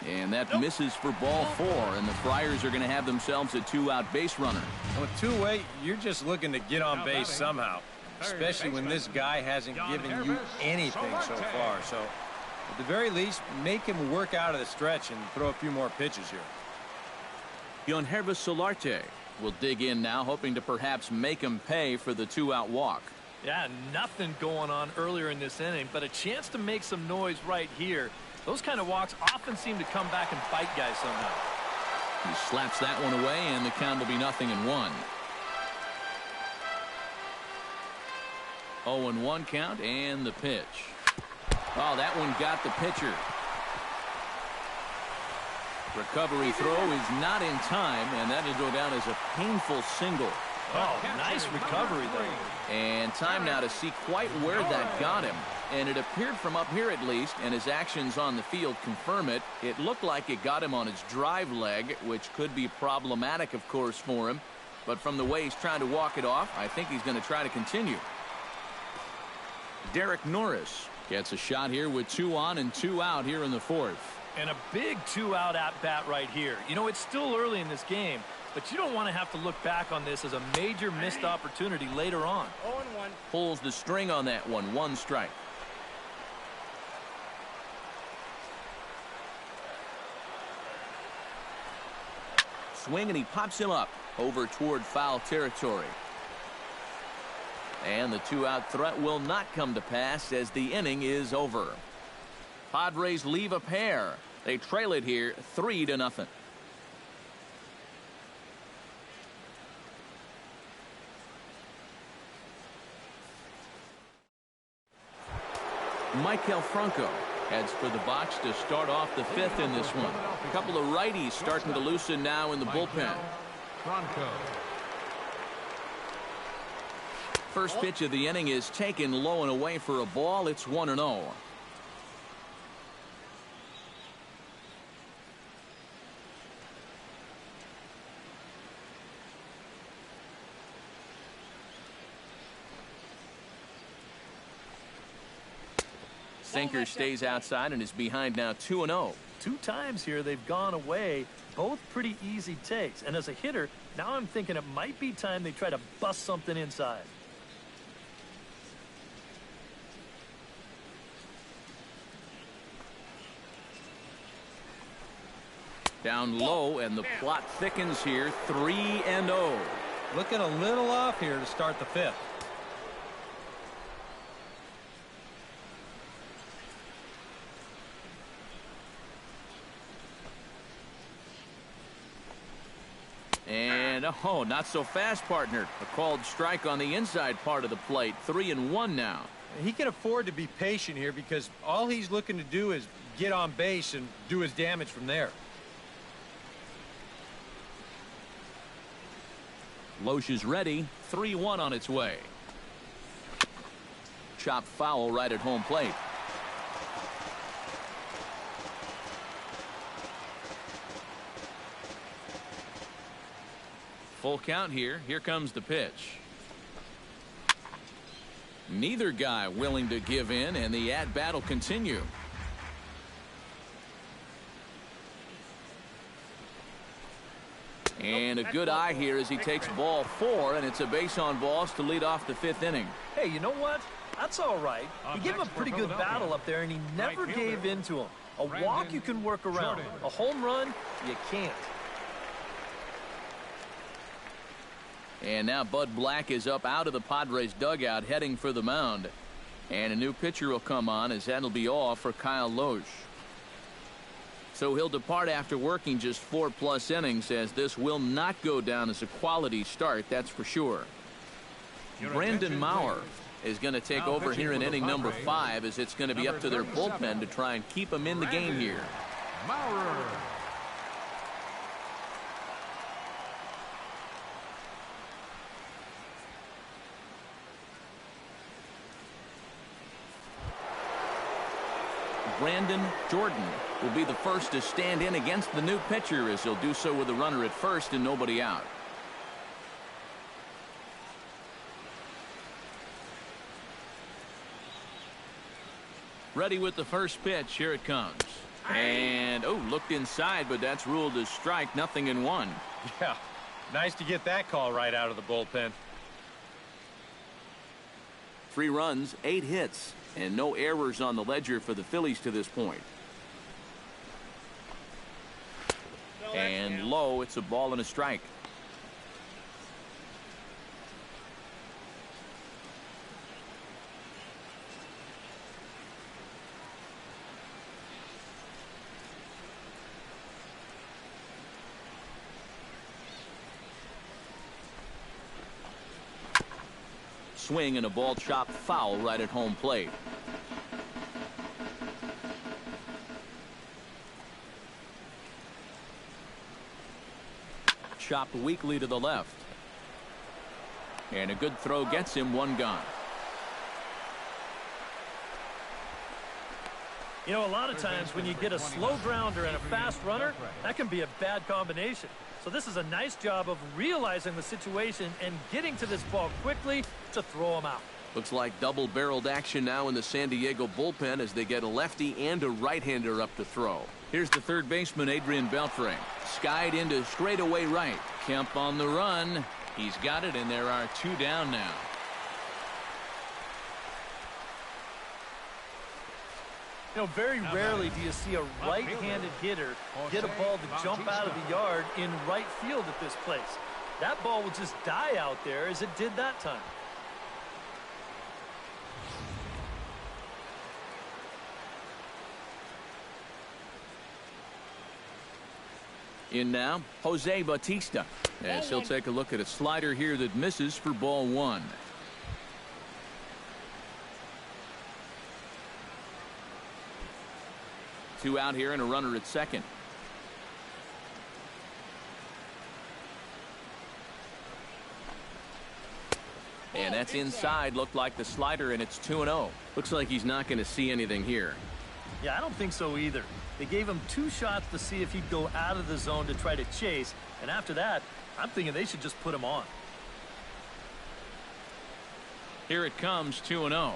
And that misses for ball 4, and the Friars are going to have themselves a 2-out base runner. With two-way, you're just looking to get on base somehow, especially when this guy hasn't given you anything so far. So At the very least, make him work out of the stretch and throw a few more pitches here. Yonhervis Solarte will dig in now, hoping to perhaps make him pay for the 2-out walk. Yeah, nothing going on earlier in this inning, but a chance to make some noise right here. Those kind of walks often seem to come back and bite guys somehow. He slaps that one away, and the count will be 0-1. 0-1 count, and the pitch. Oh, that one got the pitcher. Recovery throw is not in time, and that'll go down as a painful single. Oh, nice recovery, though. And time now to see quite where that got him. And it appeared from up here at least, and his actions on the field confirm it. It looked like it got him on his drive leg, which could be problematic, of course, for him. But from the way he's trying to walk it off, I think he's going to try to continue. Derek Norris gets a shot here with 2 on and 2 out here in the 4th. And a big 2-out at-bat right here. You know, it's still early in this game, but you don't want to have to look back on this as a major missed opportunity later on. 0-1. Pulls the string on that one. 1 strike. Swing, and he pops him up over toward foul territory. And the 2-out threat will not come to pass as the inning is over. Padres leave a pair. They trail it here 3-0. Michael Franco heads for the box to start off the 5th in this one. A couple of righties starting to loosen now in the bullpen. Franco. First pitch of the inning is taken low and away for a ball. It's 1-0. Sinker stays outside and is behind now 2-0. 2 times here they've gone away, both pretty easy takes. And as a hitter, now I'm thinking it might be time they try to bust something inside. Down low, and the plot thickens here. 3-0. Looking a little off here to start the 5th. And, oh, not so fast, partner. A called strike on the inside part of the plate. 3-1 now. He can afford to be patient here because all he's looking to do is get on base and do his damage from there. Loesch is ready. 3-1 on its way. Chop foul right at home plate. Full count here. Here comes the pitch. Neither guy willing to give in, and the at-bat will continue. And a good eye here as he takes ball 4, and it's a base on balls to lead off the 5th inning. Hey, you know what? That's all right. You gave him a pretty good battle up there, and he never gave in to him. A walk you can work around. A home run, you can't. And now Bud Black is up out of the Padres dugout heading for the mound. And a new pitcher will come on as that'll be all for Kyle Loesch. So he'll depart after working just 4+ innings, as this will not go down as a quality start, that's for sure. Brandon Maurer is going to take over here in inning number 5, as it's going to be up to their bullpen to try and keep him in the game here. Maurer. Brandon Jordan will be the first to stand in against the new pitcher, as he'll do so with a runner at first and nobody out. Ready with the first pitch. Here it comes. And, oh, looked inside, but that's ruled as strike. 0-1. Yeah, nice to get that call right out of the bullpen. 3 runs, 8 hits, and no errors on the ledger for the Phillies to this point. And low, it's a ball and a strike. Swing and a ball chopped foul right at home plate. Chopped weakly to the left. And a good throw gets him 1 gone. You know, a lot of times when you get a slow grounder and a fast runner, that can be a bad combination. So this is a nice job of realizing the situation and getting to this ball quickly to throw him out. Looks like double-barreled action now in the San Diego bullpen as they get a lefty and a right-hander up to throw. Here's the third baseman, Adrian Beltre. Skied into straightaway right. Kemp on the run. He's got it, and there are 2 down now. You know, very rarely do you see a right-handed hitter get a ball to jump out of the yard in right field at this place. That ball will just die out there as it did that time. In now, Jose Bautista, as he'll take a look at a slider here that misses for ball 1. Two out here and a runner at second. And that's inside. Looked like the slider, and it's 2-0. Looks like he's not going to see anything here. Yeah, I don't think so either. They gave him 2 shots to see if he'd go out of the zone to try to chase. And after that, I'm thinking they should just put him on. Here it comes, 2-0.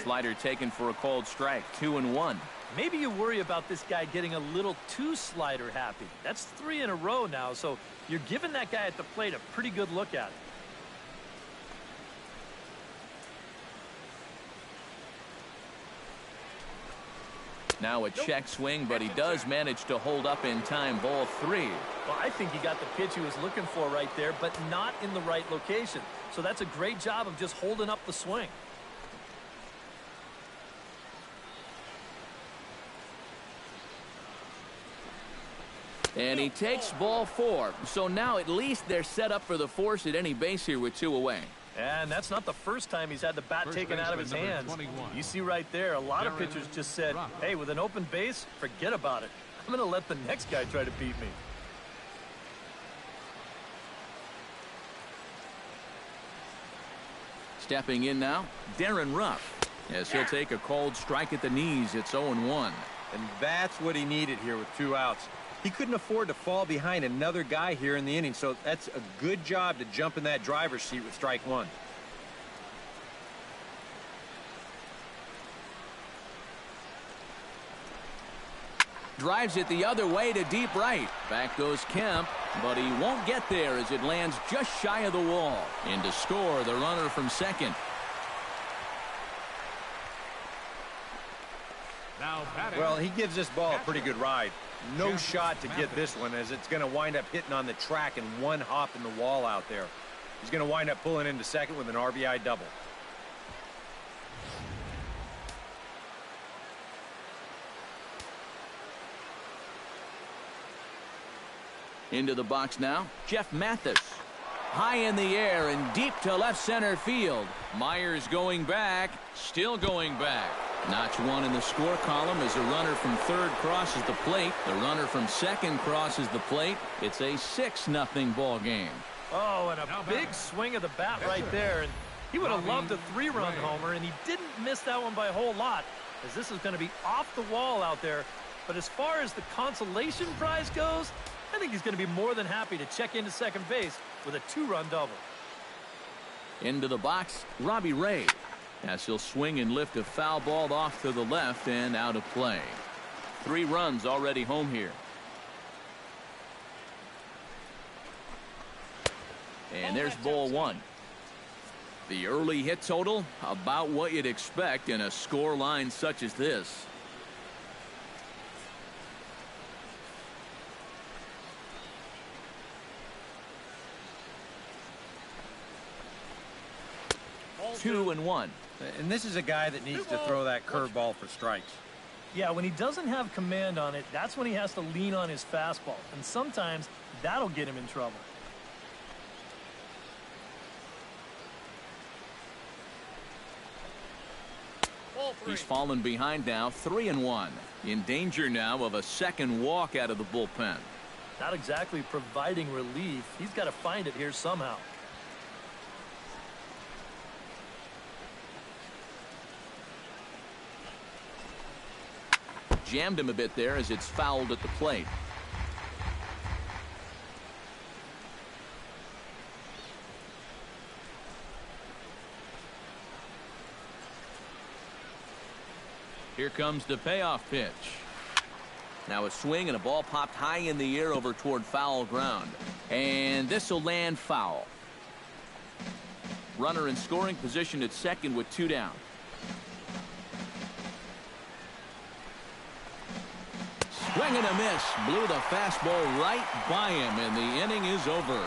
Slider taken for a called strike, 2-1. Maybe you worry about this guy getting a little too slider happy. That's 3 in a row now, so you're giving that guy at the plate a pretty good look at it. Now a check swing, but he does manage to hold up in time. Ball 3. Well, I think he got the pitch he was looking for right there, but not in the right location. So that's a great job of just holding up the swing. And he takes ball 4. So now at least they're set up for the force at any base here with 2 away. And that's not the first time he's had the bat taken out of his hands. You see right there, a lot of pitchers just said, hey, with an open base, forget about it. I'm going to let the next guy try to beat me. Stepping in now, Darren Ruff, as he'll take a called strike at the knees. It's 0-1. And that's what he needed here with 2 outs. He couldn't afford to fall behind another guy here in the inning, so that's a good job to jump in that driver's seat with strike 1. Drives it the other way to deep right. Back goes Kemp, but he won't get there as it lands just shy of the wall. And to score, the runner from second. Well, he gives this ball a pretty good ride. No shot to get this one, as it's going to wind up hitting on the track and 1 hop in the wall out there. He's going to wind up pulling into second with an RBI double. Into the box now, Jeff Mathis. High in the air and deep to left center field. Myers going back, still going back. Notch 1 in the score column as a runner from third crosses the plate. The runner from second crosses the plate. It's a 6-0 ball game. Oh, and a big swing of the bat right there. And he would have loved a 3-run homer, and he didn't miss that one by a whole lot, as this is going to be off the wall out there. But as far as the consolation prize goes, I think he's going to be more than happy to check into second base with a 2-run double. Into the box, Robbie Ray, as he'll swing and lift a foul ball off to the left and out of play. 3 runs already home here. And there's ball 1. The early hit total, about what you'd expect in a score line such as this. Ball 2-1. And this is a guy that needs to throw that curveball for strikes. Yeah, when he doesn't have command on it, that's when he has to lean on his fastball. And sometimes that'll get him in trouble. He's fallen behind now, 3-1. In danger now of a second walk out of the bullpen. Not exactly providing relief. He's got to find it here somehow. Jammed him a bit there as it's fouled at the plate. Here comes the payoff pitch. Now a swing and a ball popped high in the air over toward foul ground. And this will land foul. Runner in scoring position at second with 2 down. Swing and a miss. Blew the fastball right by him, and the inning is over.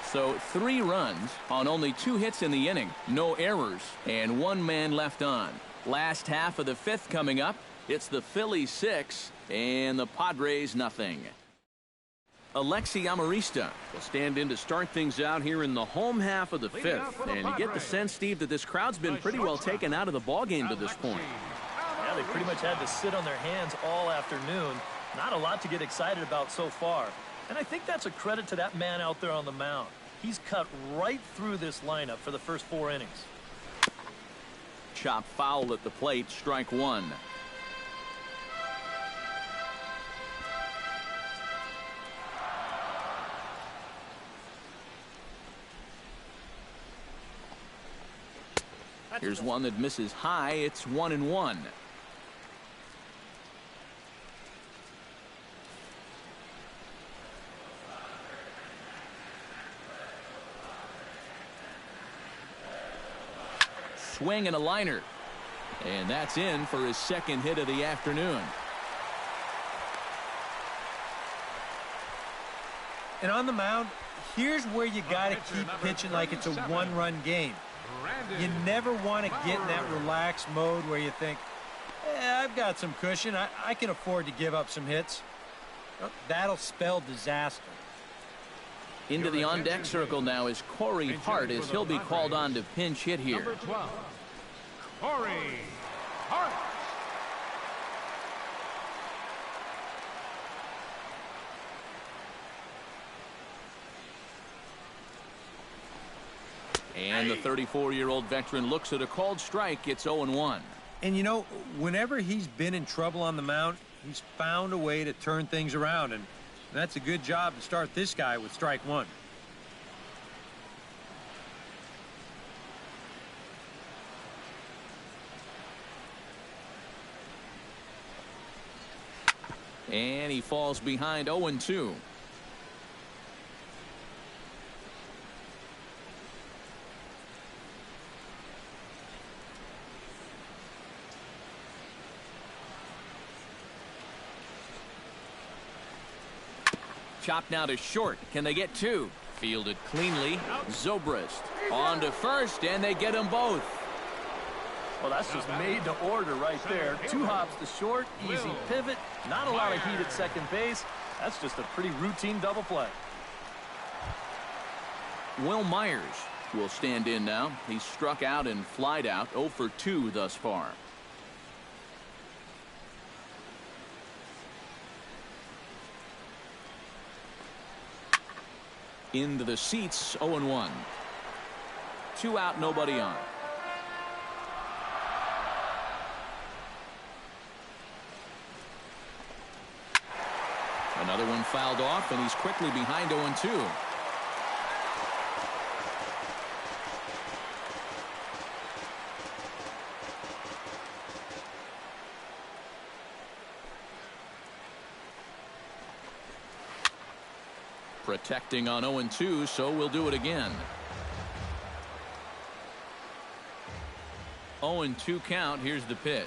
So 3 runs on only 2 hits in the inning. No errors, and 1 man left on. Last half of the 5th coming up. It's the Phillies 6 and the Padres nothing. Alexi Amarista will stand in to start things out here in the home half of the 5th. And you get the sense, Steve, that this crowd's been pretty well taken out of the ballgame to this point. Yeah, they pretty much had to sit on their hands all afternoon. Not a lot to get excited about so far. And I think that's a credit to that man out there on the mound. He's cut right through this lineup for the first 4 innings. Chop foul at the plate, strike 1. Here's one that misses high. It's 1-1. Swing and a liner. And that's in for his 2nd hit of the afternoon. And on the mound, here's where you got to keep pitching like it's a 1-run game. You never want to get in that relaxed mode where you think, I've got some cushion. I can afford to give up some hits. Well, that'll spell disaster. Into the on-deck circle now is Corey Hart as he'll be called on to pinch hit here. Number 12, Corey Hart. And the 34-year-old veteran looks at a called strike. It's 0-1. And, you know, whenever he's been in trouble on the mound, he's found a way to turn things around. And that's a good job to start this guy with strike 1. And he falls behind 0-2. Chopped now to short. Can they get 2? Fielded cleanly. Zobrist on to first, and they get them both. Well, that's just made to order right there. 2 hops to short, easy pivot, not a lot of heat at second base. That's just a pretty routine double play. Will Myers will stand in now. He's struck out and flied out, 0 for 2 thus far. Into the seats, 0-1. 2 out, nobody on. Another one fouled off, and he's quickly behind 0-2. Protecting on 0-2, so we'll do it again. 0-2 count. Here's the pitch.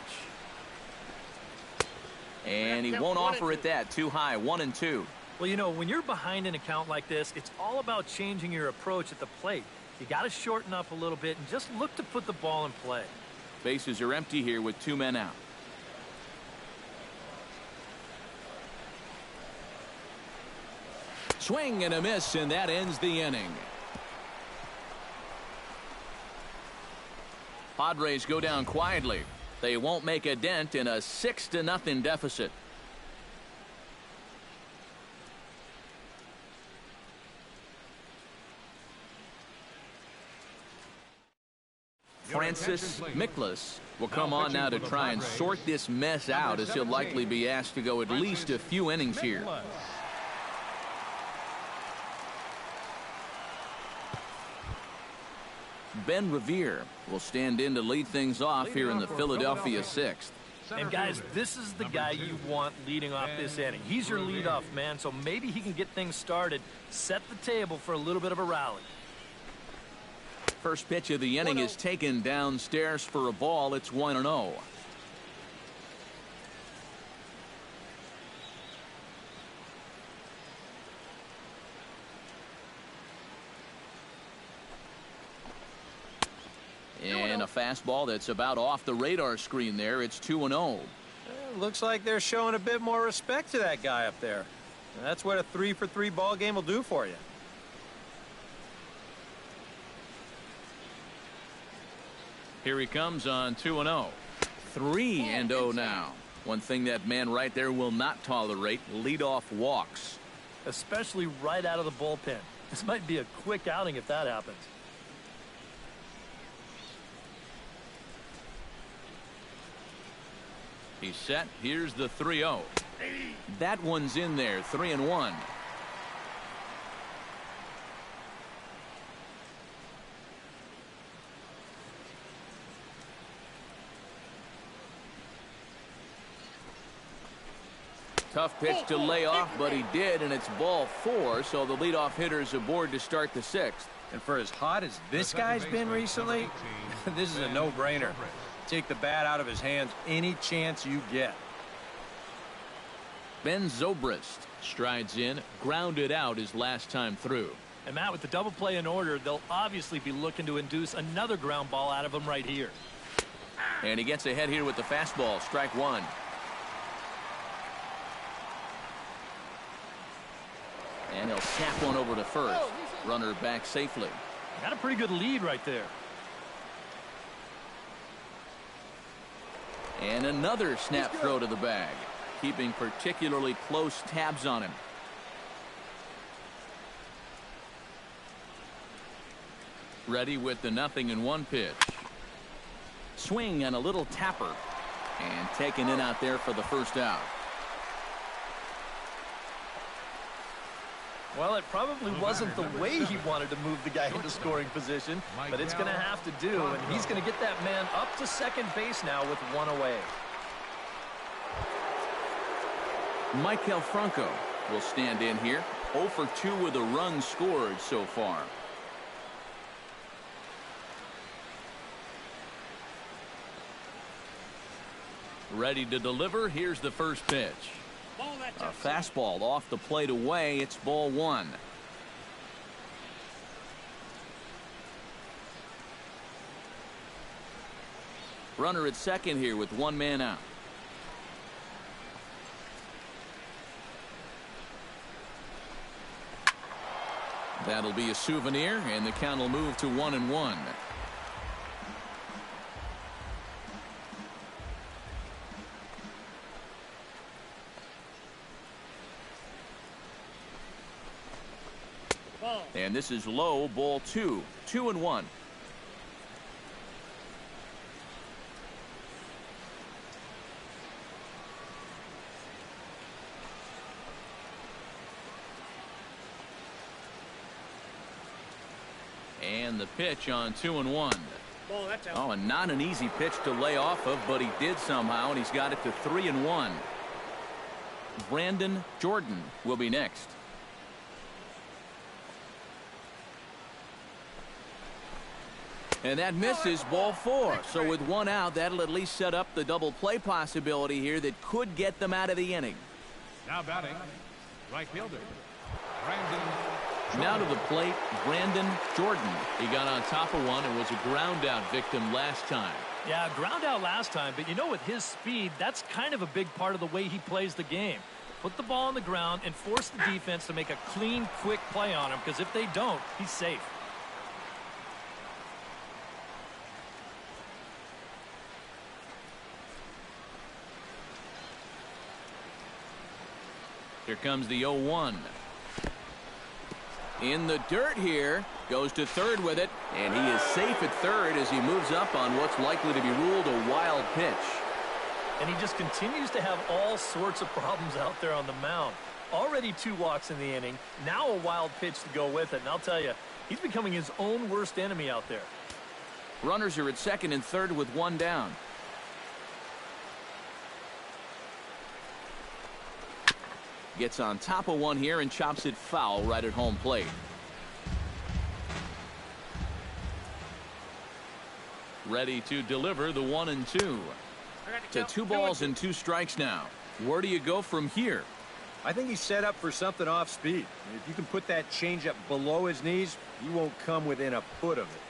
And he won't offer it that. Too high. 1-2. Well, you know, when you're behind in a count like this, it's all about changing your approach at the plate. You got to shorten up a little bit and just look to put the ball in play. Bases are empty here with 2 men out. Swing and a miss, and that ends the inning. Padres go down quietly. They won't make a dent in a 6-0 deficit. Francis Miklas will come on now to try and sort this mess out, as he'll likely be asked to go at least a few innings here. Ben Revere will stand in to lead things off here in the Philadelphia 6th. And guys, this is the guy you want leading off this inning. He's your leadoff man, so maybe he can get things started, set the table for a little bit of a rally. First pitch of the inning is taken downstairs for a ball. It's 1-0. And a fastball that's about off the radar screen there. It's 2-0. Looks like they're showing a bit more respect to that guy up there. That's what a 3-for-3 ball game will do for you. Here he comes on 2-0. 3-0 now. One thing that man right there will not tolerate: leadoff walks. Especially right out of the bullpen. This might be a quick outing if that happens. He's set. Here's the 3-0. That one's in there. 3-1. Tough pitch to lay off, but he did, and it's ball 4, so the leadoff hitter's aboard to start the 6th. And for as hot as this guy's been recently, this is a no-brainer. Take the bat out of his hands any chance you get. Ben Zobrist strides in, grounded out his last time through. And Matt, with the double play in order, they'll obviously be looking to induce another ground ball out of him right here. And he gets ahead here with the fastball. Strike 1. And he'll snap one over to first. Runner back safely. Got a pretty good lead right there. And another snap throw to the bag, keeping particularly close tabs on him. Ready with the 0-1 pitch. Swing and a little tapper. And taken in out there for the first out. Well, it probably wasn't the way he wanted to move the guy into scoring position, but it's going to have to do, and he's going to get that man up to second base now with 1 away. Maikel Franco will stand in here. 0 for 2 with a run scored so far. Ready to deliver. Here's the first pitch. A fastball off the plate away. It's ball 1. Runner at second here with 1 man out. That'll be a souvenir, and the count will move to 1-1. And this is low, ball 2. 2-1. And the pitch on 2-1. Oh, and not an easy pitch to lay off of, but he did somehow, and he's got it to 3-1. Brandon Jordan will be next. And that misses, ball 4. So with one out, that'll at least set up the double play possibility here that could get them out of the inning. Now batting, right fielder, Brandon. Now to the plate, Brandon Jordan. He got on top of one and was a ground out victim last time. Yeah, ground out last time, but you know, with his speed, that's kind of a big part of the way he plays the game. Put the ball on the ground and force the defense to make a clean, quick play on him, because if they don't, he's safe. Here comes the 0-1. In the dirt here. Goes to third with it. And he is safe at third as he moves up on what's likely to be ruled a wild pitch. And he just continues to have all sorts of problems out there on the mound. Already 2 walks in the inning. Now a wild pitch to go with it. And I'll tell you, he's becoming his own worst enemy out there. Runners are at second and third with 1 down. Gets on top of one here and chops it foul right at home plate. Ready to deliver the 1-2. To 2 balls and 2 strikes now. Where do you go from here? I think he's set up for something off speed. If you can put that changeup below his knees, he won't come within a foot of it.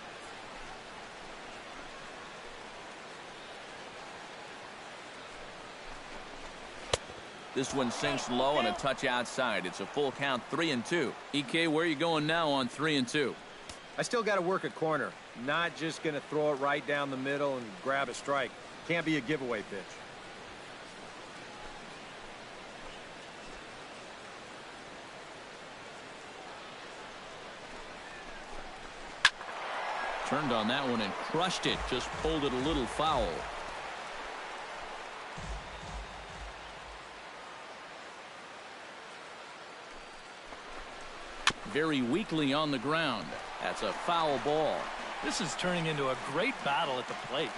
This one sinks low and a touch outside. It's a full count, 3-2. EK, where are you going now on 3-2? I still got to work a corner. Not just going to throw it right down the middle and grab a strike. Can't be a giveaway pitch. Turned on that one and crushed it. Just pulled it a little foul. Very weakly on the ground. That's a foul ball. This is turning into a great battle at the plate.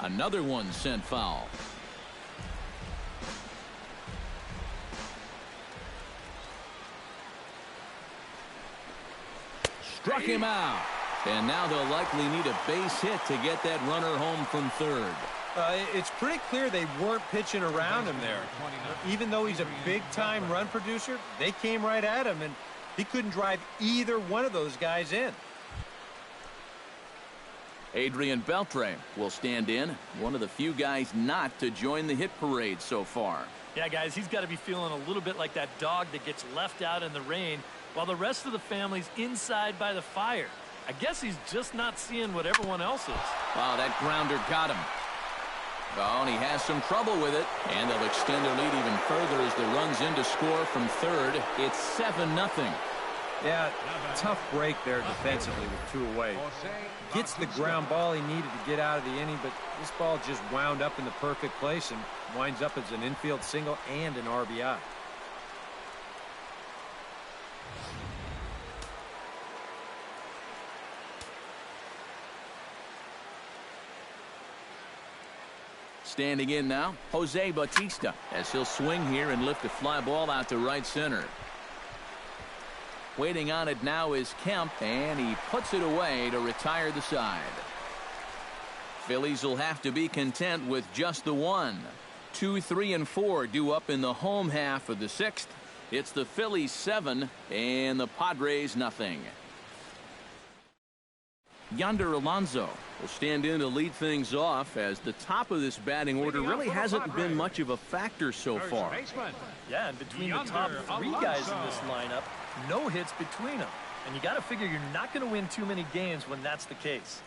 Another one sent foul. Struck him out. And now they'll likely need a base hit to get that runner home from third. It's pretty clear they weren't pitching around him there. Even though he's a big-time run producer, they came right at him, and he couldn't drive either one of those guys in. Adrian Beltre will stand in. One of the few guys not to join the hit parade so far. Yeah, guys, he's got to be feeling a little bit like that dog that gets left out in the rain while the rest of the family's inside by the fire. I guess he's just not seeing what everyone else is. Wow, that grounder got him. Oh, and he has some trouble with it. And they'll extend their lead even further as the runs in to score from third. It's 7-0. Yeah, tough break there defensively with 2 away. Gets the ground ball he needed to get out of the inning, but this ball just wound up in the perfect place and winds up as an infield single and an RBI. Standing in now, Jose Bautista, as he'll swing here and lift a fly ball out to right center. Waiting on it now is Kemp, and he puts it away to retire the side. Phillies will have to be content with just the one. 2, 3, and 4 due up in the home half of the 6th. It's the Phillies 7 and the Padres nothing. Yonder Alonso will stand in to lead things off, as the top of this batting order really hasn't been much of a factor so far. Yeah, and between the top 3 guys in this lineup, no hits between them. And you got to figure you're not going to win too many games when that's the case.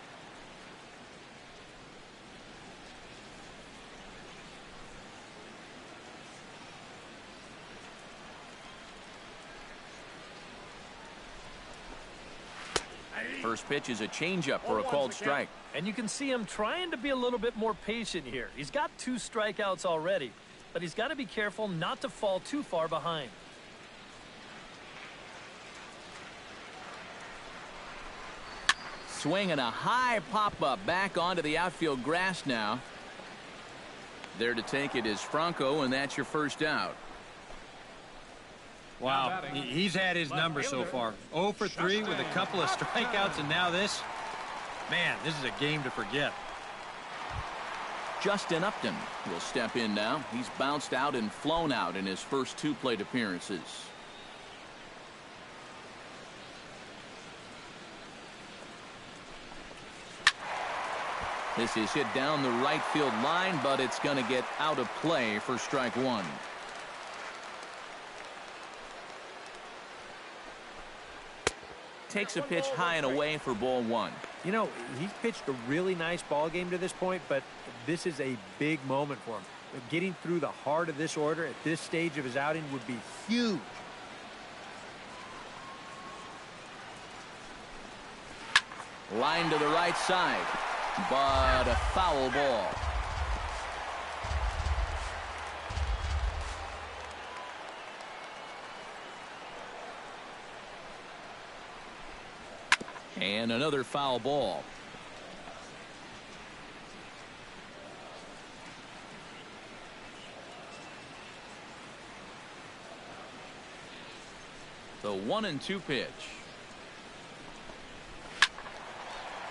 First pitch is a changeup for a called strike. And you can see him trying to be a little bit more patient here. He's got 2 strikeouts already, but he's got to be careful not to fall too far behind. Swing and a high pop-up back onto the outfield grass now. There to take it is Franco, and that's your first out. Wow, he's had his number so far. 0 for 3 with a couple of strikeouts, and now this. Man, this is a game to forget. Justin Upton will step in now. He's bounced out and flown out in his first 2 plate appearances. This is hit down the right field line, but it's going to get out of play for strike 1. Takes a pitch high and away for ball 1. You know, he's pitched a really nice ball game to this point, but this is a big moment for him. Getting through the heart of this order at this stage of his outing would be huge. Line to the right side, but a foul ball. And another foul ball. The 1-2 pitch.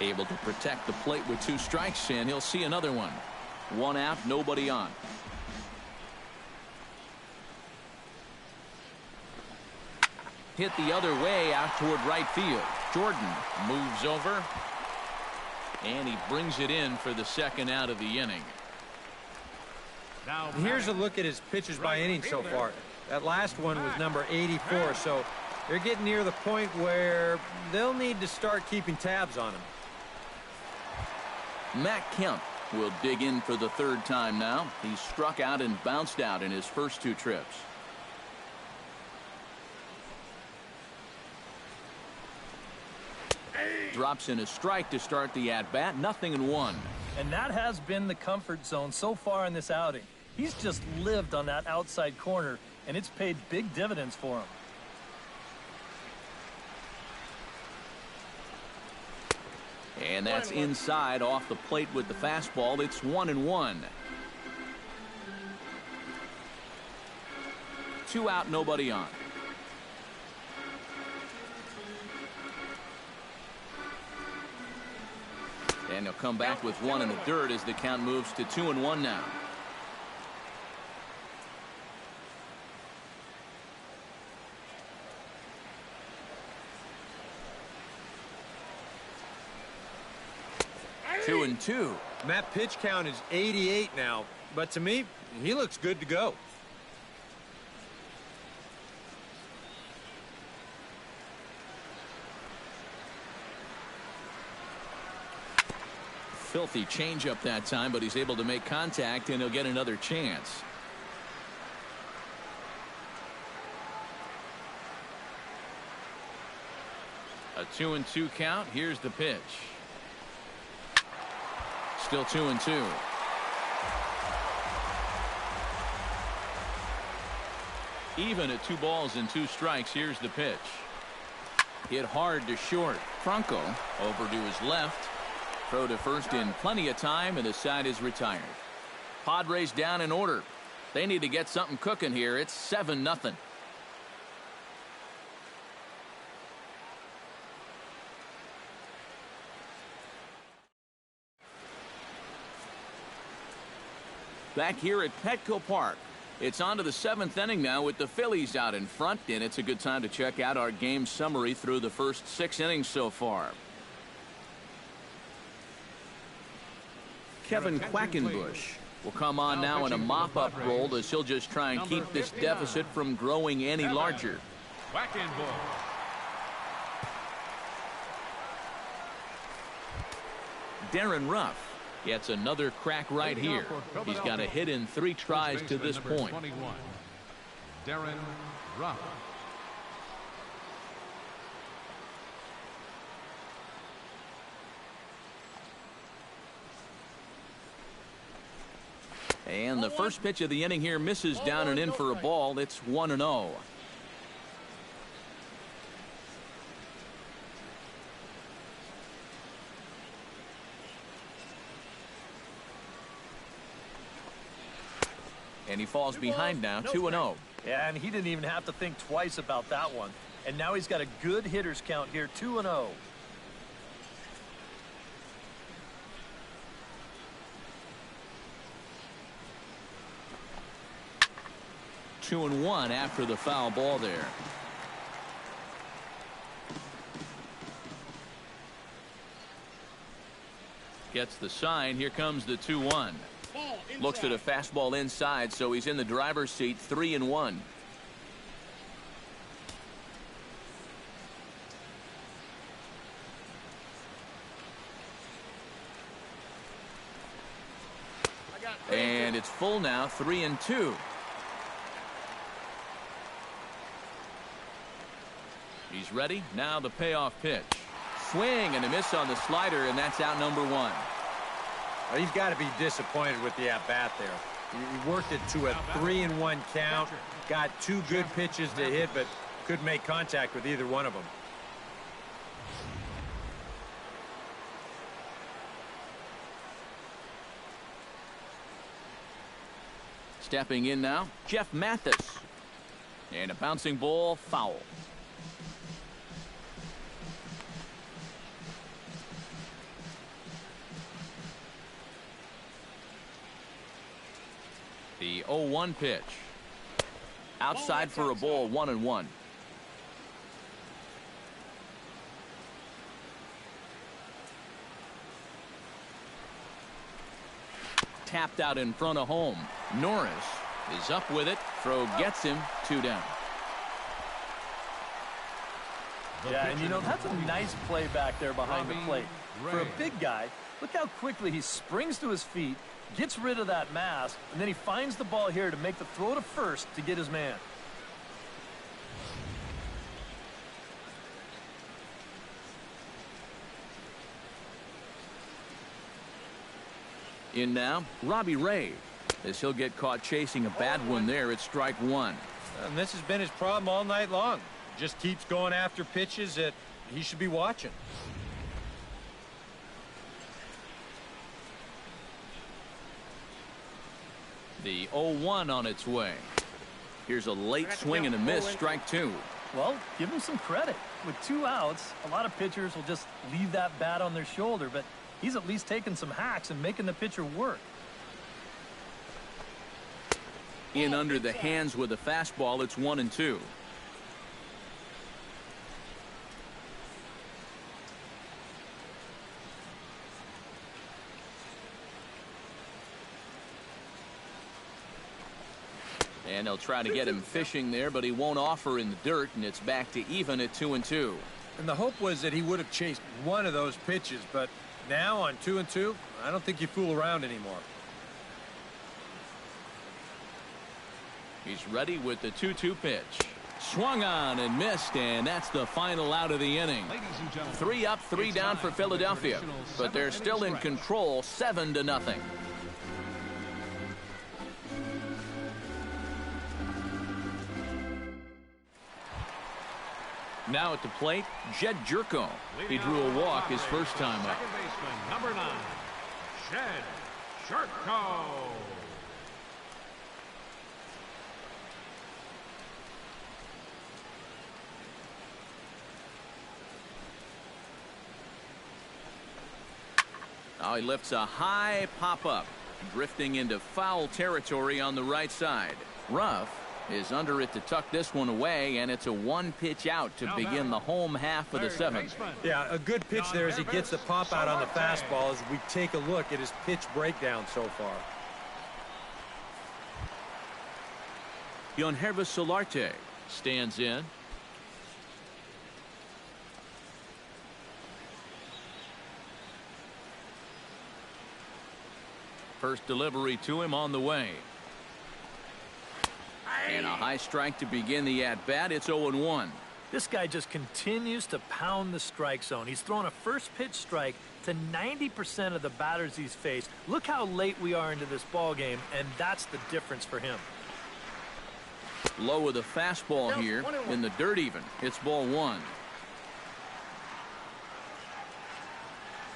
Able to protect the plate with 2 strikes, and he'll see another one. 1 out, nobody on. Hit the other way out toward right field. Jordan moves over, and he brings it in for the 2nd out of the inning. Now Here's a look at his pitches by inning so far. That last one was number 84, so they're getting near the point where they'll need to start keeping tabs on him. Matt Kemp will dig in for the 3rd time now. He's struck out and bounced out in his first 2 trips. Drops in a strike to start the at-bat. 0-1. And that has been the comfort zone so far in this outing. He's just lived on that outside corner, and it's paid big dividends for him. And that's inside off the plate with the fastball. It's 1-1. 2 out, nobody on. And he'll come back with 1 in the dirt as the count moves to 2-1 now. Two and 2. That pitch count is 88 now, but to me, he looks good to go. Filthy changeup that time, but he's able to make contact, and he'll get another chance. A 2-2 count. Here's the pitch. Still 2-2. Even at 2 balls and 2 strikes. Here's the pitch. Hit hard to short. Franco over to his left. Throw to first in plenty of time, and the side is retired. Padres down in order. They need to get something cooking here. It's 7-0. Back here at Petco Park. It's on to the 7th inning now with the Phillies out in front, and it's a good time to check out our game summary through the first 6 innings so far. Kevin Quackenbush will come on now in a mop-up role as he'll just try and keep this deficit from growing any larger. Quackenbush. Darren Ruff gets another crack right here. He's got a hit in 3 tries to this point. 21. Darren Ruff. And the first pitch of the inning here misses down and in for a ball. It's 1-0. And he falls behind now, 2-0. Yeah, and he didn't even have to think twice about that one. And now he's got a good hitters count here, 2-0. 2-1 after the foul ball there. Gets the sign. Here comes the 2-1. Looks at a fastball inside, so he's in the driver's seat, 3-1. And it's full now, 3-2. He's ready. Now the payoff pitch. Swing and a miss on the slider, and that's out number 1. Well, he's got to be disappointed with the at-bat there. He worked it to a 3-1 count, got 2 good pitches to hit, but couldn't make contact with either one of them. Stepping in now, Jeff Mathis. And a bouncing ball, foul. The 0-1 pitch. Outside for a ball, 1-1. Tapped out in front of home. Norris is up with it. Throw gets him, 2 down. Yeah, and you know, that's a nice play back there behind the plate. For a big guy, look how quickly he springs to his feet, gets rid of that mass, and then he finds the ball here to make the throw to first to get his man. In now, Robbie Ray, as he'll get caught chasing a bad one there at strike 1. And this has been his problem all night long. Just keeps going after pitches that he should be watching. The 0-1 on its way. Here's a late swing and a miss, strike 2. Well, give him some credit. With 2 outs, a lot of pitchers will just leave that bat on their shoulder, but he's at least taking some hacks and making the pitcher work. In under the hands with a fastball, it's 1-2. And they'll try to get him fishing there, but he won't offer in the dirt, and it's back to even at 2-2. And the hope was that he would have chased one of those pitches, but now on 2-2, I don't think you fool around anymore. He's ready with the 2-2 pitch. Swung on and missed, and that's the final out of the inning. 3 up, 3 down for Philadelphia, but they're still in control, 7-0. Now at the plate, Jed Jerko. He drew a walk his first time up. Second baseman, number 9, Jed Jerko. Now he lifts a high pop-up, drifting into foul territory on the right side. Ruff is under it to tuck this one away, and it's a 1-pitch out to begin the home half of the 7th. Yeah, a good pitch there as he gets the pop out on the fastball as we take a look at his pitch breakdown so far. Yonhervis Solarte stands in. First delivery to him on the way. And a high strike to begin the at-bat. It's 0-1. This guy just continues to pound the strike zone. He's thrown a first pitch strike to 90% of the batters he's faced. Look how late we are into this ball game, and that's the difference for him. Low with a fastball here in the dirt even. It's ball 1.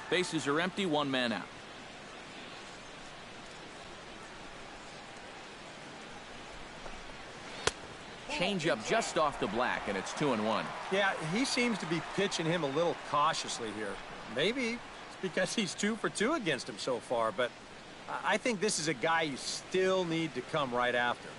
Bases are empty, 1 man out. changeup just off the black, and it's 2-1. Yeah, he seems to be pitching him a little cautiously here. Maybe it's because he's 2 for 2 against him so far, but I think this is a guy you still need to come right after.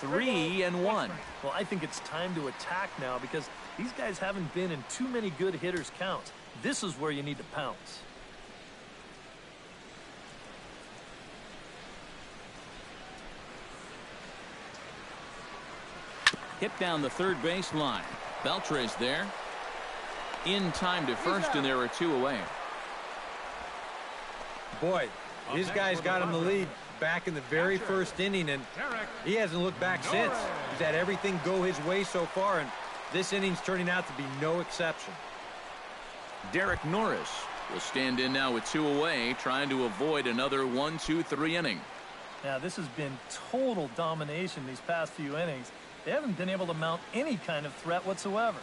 3-1. Well, I think it's time to attack now because these guys haven't been in too many good hitters' counts. This is where you need to pounce. Hit down the third base line. Beltre's there. In time to first, and there are 2 away. Boy, his guys got him the lead back in the very first inning, and he hasn't looked back since. He's had everything go his way so far, and this inning's turning out to be no exception. Derek Norris will stand in now with 2 away, trying to avoid another 1-2-3 inning. Now, this has been total domination these past few innings. They haven't been able to mount any kind of threat whatsoever.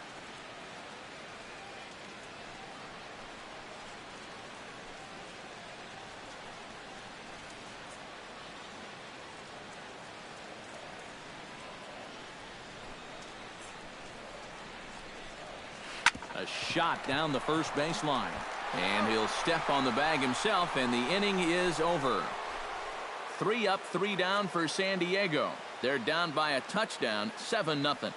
A shot down the first baseline. And he'll step on the bag himself, and the inning is over. 3 up, 3 down for San Diego. They're down by a touchdown, 7-0.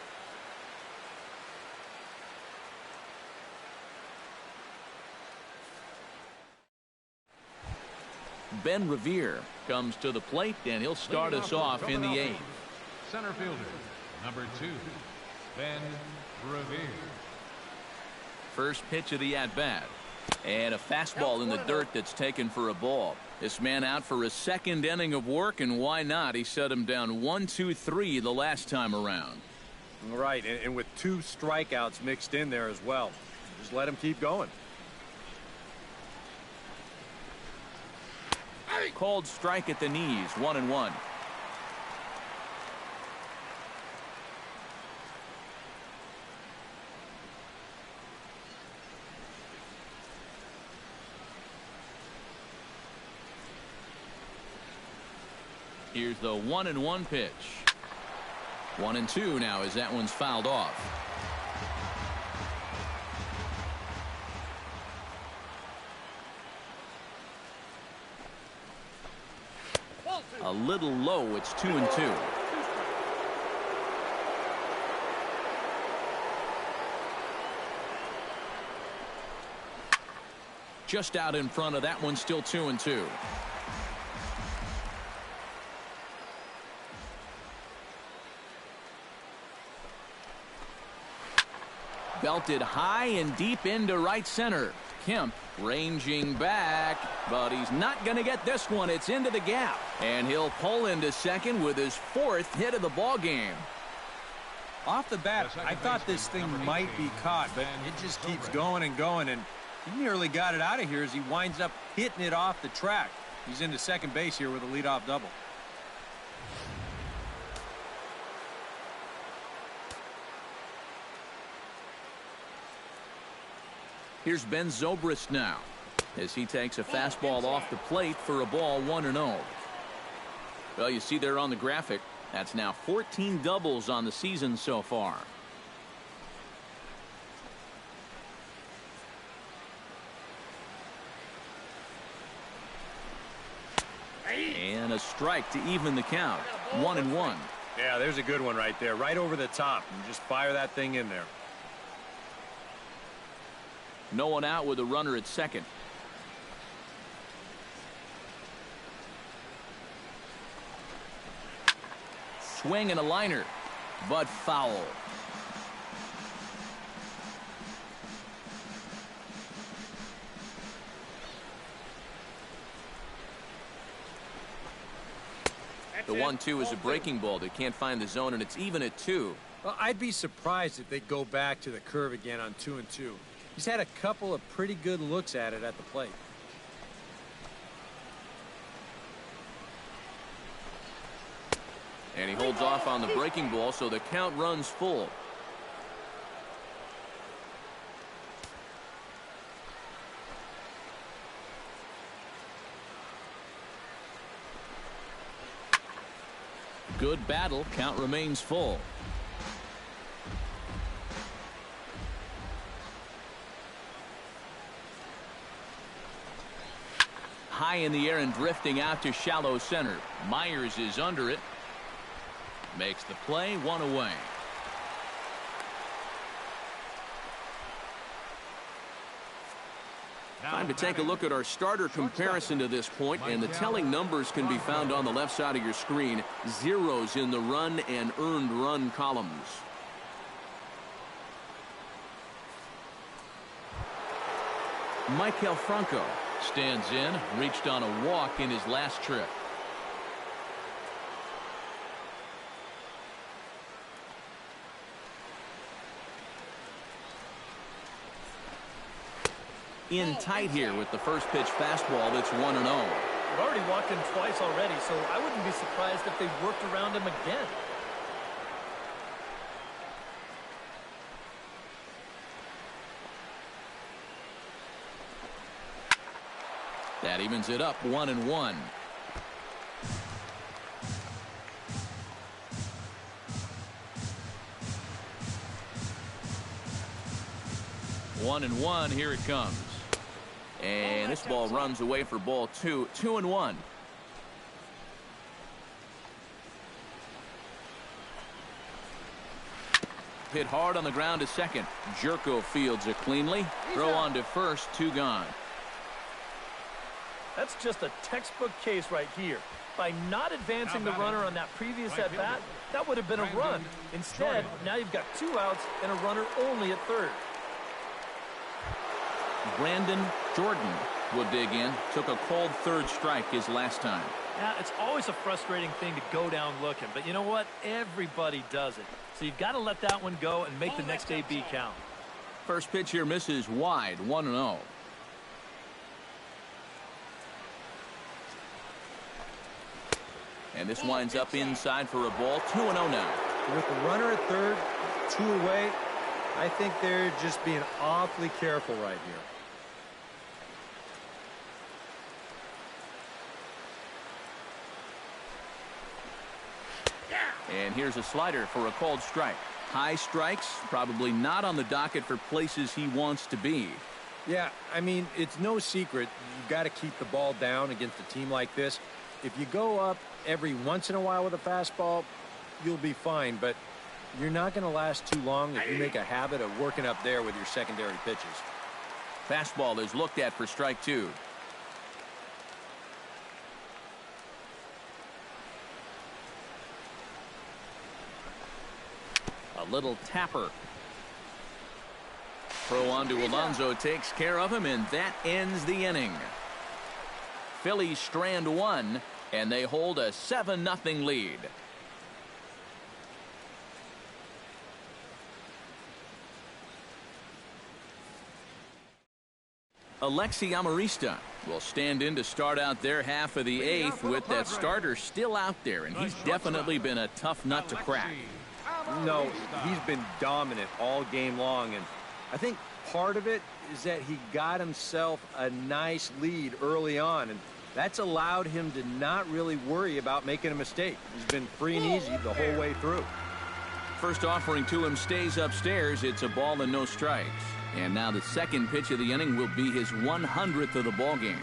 Ben Revere comes to the plate, and he'll start us off in the 8th. Center fielder, number 2, Ben Revere. First pitch of the at-bat. And a fastball in the dirt that's taken for a ball. This man out for a second inning of work, and why not? He shut him down 1-2-3 the last time around. Right, and with 2 strikeouts mixed in there as well. Just let him keep going. Called strike at the knees, 1-1. Here's the 1-1 pitch. 1-2 now as that one's fouled off. A little low. It's 2-2. Just out in front of that one, still 2-2. Belted high and deep into right center. Kemp ranging back, but he's not going to get this one. It's into the gap, and he'll pull into second with his 4th hit of the ball game. Off the bat, I thought this thing might be caught, but it just keeps going and going, and he nearly got it out of here as he winds up hitting it off the track. He's into second base here with a leadoff double. Here's Ben Zobrist now as he takes a fastball off the plate for a ball, 1-0. Well, you see there on the graphic, that's now 14 doubles on the season so far. And a strike to even the count, 1-1. Yeah, there's a good one right there, right over the top, and just fire that thing in there. No one out with a runner at second. Swing and a liner, but foul. The 1-2 is a breaking ball. They can't find the zone, and it's even at 2. Well, I'd be surprised if they go back to the curve again on 2-2. He's had a couple of pretty good looks at it at the plate. And he holds off on the breaking ball, so the count runs full. Good battle. Count remains full. High in the air and drifting out to shallow center. Myers is under it. Makes the play, one away. Time to take a look at our starter comparison to this point, and the telling numbers can be found on the left side of your screen. Zeros in the run and earned run columns. Michael Franco stands in, reached on a walk in his last trip. In tight here with the first pitch fastball that's 1-0. They've already walked him twice already, so I wouldn't be surprised if they worked around him again. That evens it up, 1-1. One and one, here it comes. And this ball runs away for ball two. 2-1. Hit hard on the ground to second. Jerko fields it cleanly. Throw on to first, 2 gone. That's just a textbook case right here. By not advancing the runner on that previous at-bat, that would have been a run. Instead, now you've got 2 outs and a runner only at third. Brandon Jordan will dig in. Took a called third strike his last time. Yeah, it's always a frustrating thing to go down looking, but you know what? Everybody does it. So you've got to let that one go and make the next AB count. First pitch here misses wide, 1-0. And this winds up inside for a ball, 2-0 now. With the runner at third, 2 away, I think they're just being awfully careful right here. And here's a slider for a called strike. High strikes, probably not on the docket for places he wants to be. Yeah, I mean, it's no secret. You've got to keep the ball down against a team like this. If you go up every once in a while with a fastball, you'll be fine, but you're not going to last too long if you make a habit of working up there with your secondary pitches. Fastball is looked at for strike 2. A little tapper. Throw on to Alonso takes care of him, and that ends the inning. Phillies strand 1, and they hold a 7-0 lead. Alexi Amarista will stand in to start out their half of the 8th with that starter still out there, and he's definitely been a tough nut to crack. No, he's been dominant all game long, and I think part of it is that he got himself a nice lead early on, and that's allowed him to not really worry about making a mistake. He's been free and easy the whole way through. First offering to him stays upstairs. It's a ball and no strikes. And now the second pitch of the inning will be his 100th of the ball game.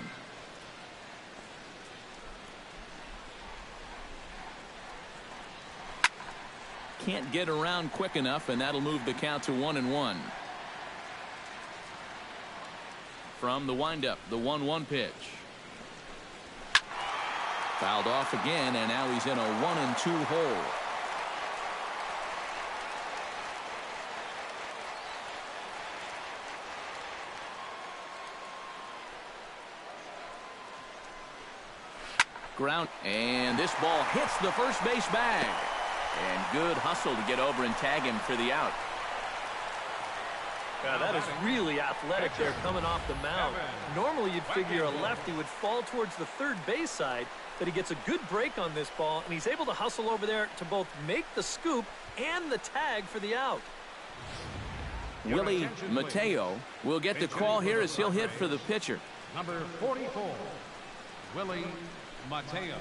Can't get around quick enough, and that'll move the count to 1-1. From the windup, the 1-1 pitch. Fouled off again, and now he's in a 1-2 hole. Ground, and this ball hits the first base bag. And good hustle to get over and tag him for the out. Yeah, that is really athletic there coming off the mound. Normally you'd figure a lefty would fall towards the third base side, but he gets a good break on this ball, and he's able to hustle over there to both make the scoop and the tag for the out. Willie Mateo will get the call here as he'll hit for the pitcher. Number 44, Willie Mateo.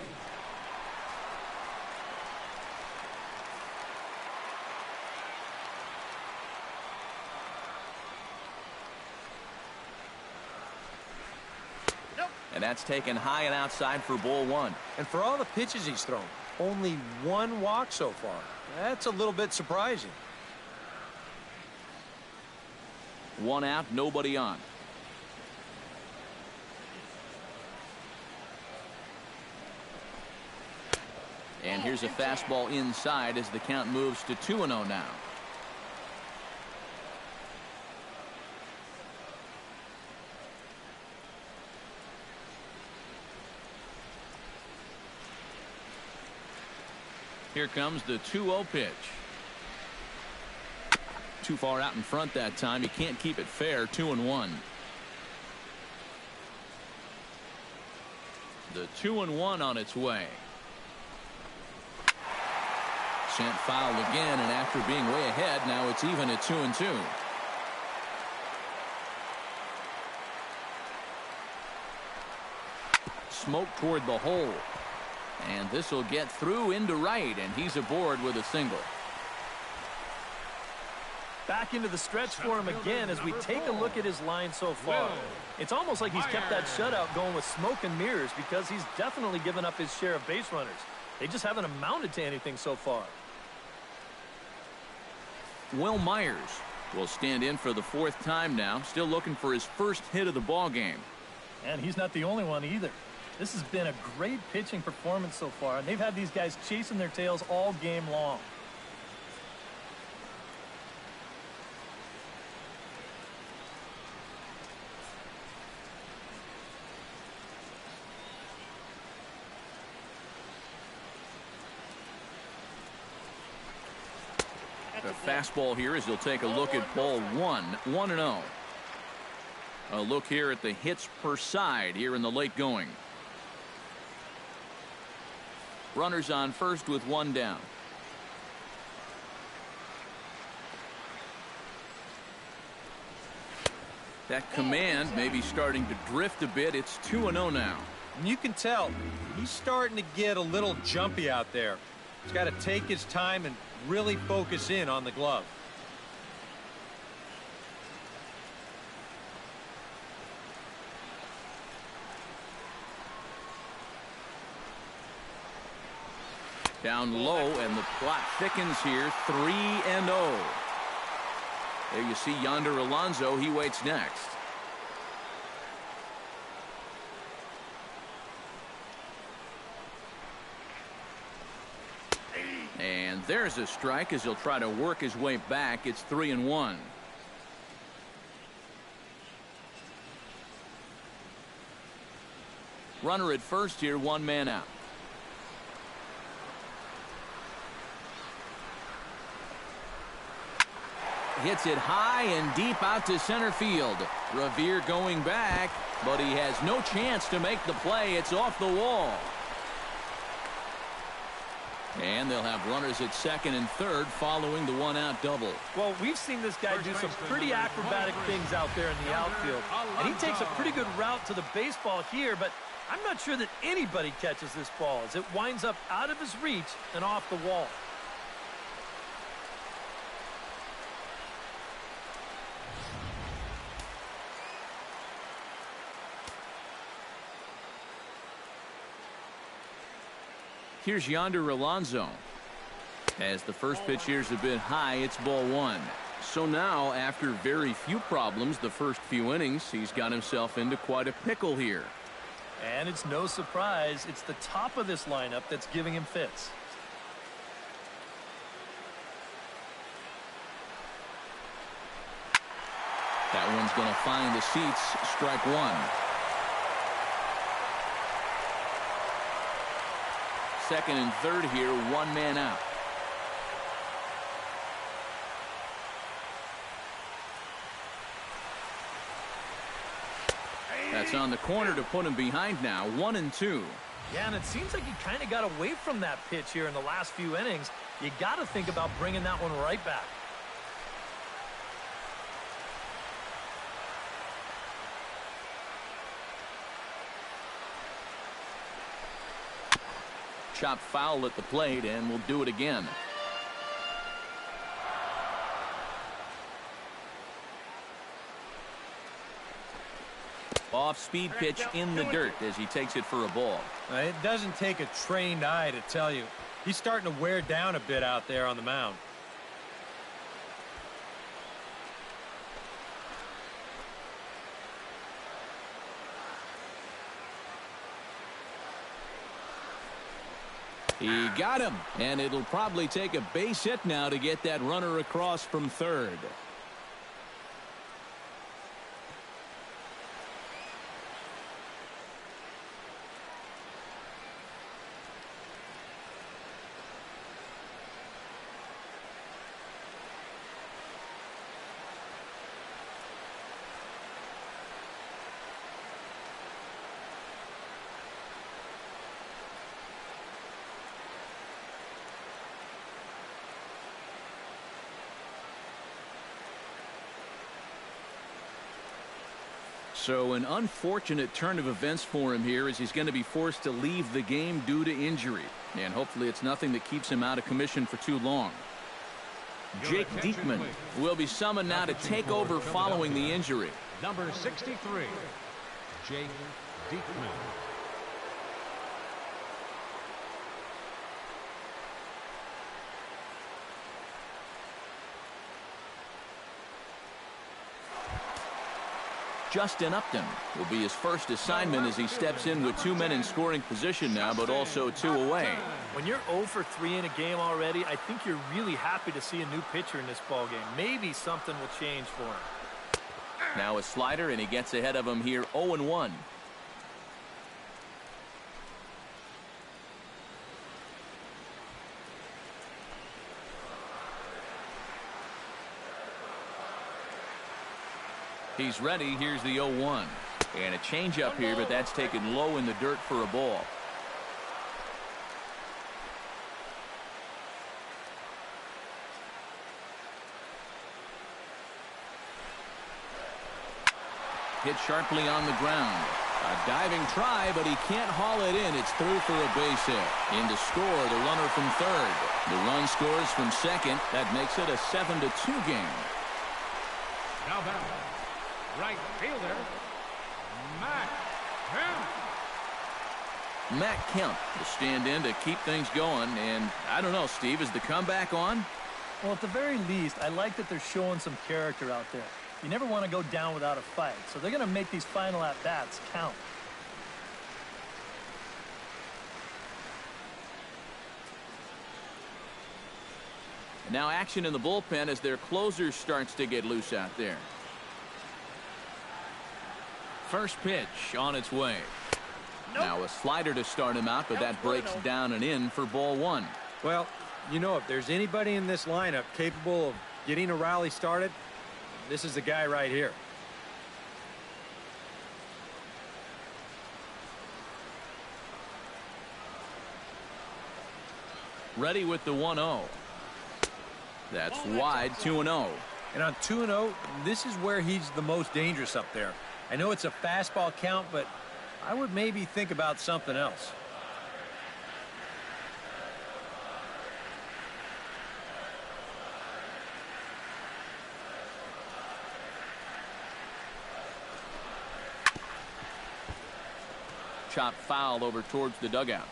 And that's taken high and outside for ball one. And for all the pitches he's thrown, only one walk so far. That's a little bit surprising. One out, nobody on. And here's a fastball inside as the count moves to 2-0 now. Here comes the 2-0 pitch. Too far out in front that time. He can't keep it fair. 2-1. The 2-1 on its way. Sent foul again, and after being way ahead, now it's even at 2-2. Smoke toward the hole. And this will get through into right, and he's aboard with a single. Back into the stretch for him again as we take a look at his line so far. It's almost like he's kept that shutout going with smoke and mirrors because he's definitely given up his share of base runners. They just haven't amounted to anything so far. Will Myers will stand in for the fourth time now, still looking for his first hit of the ball game. And he's not the only one either. This has been a great pitching performance so far, and they've had these guys chasing their tails all game long. The fastball here as he'll take a look at ball one. 1-0. A look here at the hits per side here in the late going. Runners on first with one down. That command may be starting to drift a bit. It's 2-0 now. And you can tell he's starting to get a little jumpy out there. He's got to take his time and really focus in on the glove. Down low, and the plot thickens here. 3-0. There you see Yonder Alonso. He waits next. And there's a strike as he'll try to work his way back. It's 3-1. Runner at first here, one man out. Hits it high and deep out to center field. Revere going back, but he has no chance to make the play. It's off the wall. And they'll have runners at second and third following the one-out double. Well, we've seen this guy do some pretty acrobatic things out there in the outfield. And he takes a pretty good route to the baseball here, but I'm not sure that anybody catches this ball as it winds up out of his reach and off the wall. Here's Yonder Alonso. As the first pitch here's a bit high, it's ball one. So now, after very few problems the first few innings, he's got himself into quite a pickle here. And it's no surprise, it's the top of this lineup that's giving him fits. That one's going to find the seats. Strike one. Second and third here, one man out. That's on the corner to put him behind now. 1-2. Yeah, and it seems like he kind of got away from that pitch here in the last few innings. You got to think about bringing that one right back. Chop foul at the plate, and we'll do it again. Off-speed pitch in the dirt as he takes it for a ball. It doesn't take a trained eye to tell you. He's starting to wear down a bit out there on the mound. He got him, and it'll probably take a base hit now to get that runner across from third. So an unfortunate turn of events for him here as he's going to be forced to leave the game due to injury. And hopefully it's nothing that keeps him out of commission for too long. Jake Diekman will be summoned now to take over following the injury. Number 63, Jake Diekman. Justin Upton will be his first assignment as he steps in with 2 men in scoring position now, but also 2 away. When you're 0 for 3 in a game already, I think you're really happy to see a new pitcher in this ballgame. Maybe something will change for him. Now a slider, and he gets ahead of him here 0-1. He's ready. Here's the 0-1. And a changeup here, but that's taken low in the dirt for a ball. Hit sharply on the ground. A diving try, but he can't haul it in. It's through for a base hit. In to score, the runner from third. The run scores from second. That makes it a 7-2 game. Now back, right fielder, Matt Kemp. Matt Kemp will stand in to keep things going. And I don't know, Steve, is the comeback on? Well, at the very least, I like that they're showing some character out there. You never want to go down without a fight, so they're going to make these final at-bats count. And now action in the bullpen as their closer starts to get loose out there. First pitch on its way. Nope. Now a slider to start him out, but that breaks down and in for ball 1. Well, you know, if there's anybody in this lineup capable of getting a rally started, this is the guy right here. Ready with the 1-0. That's wide, 2-0. And on 2-0, this is where he's the most dangerous up there. I know it's a fastball count, but I would maybe think about something else. Chop foul over towards the dugout.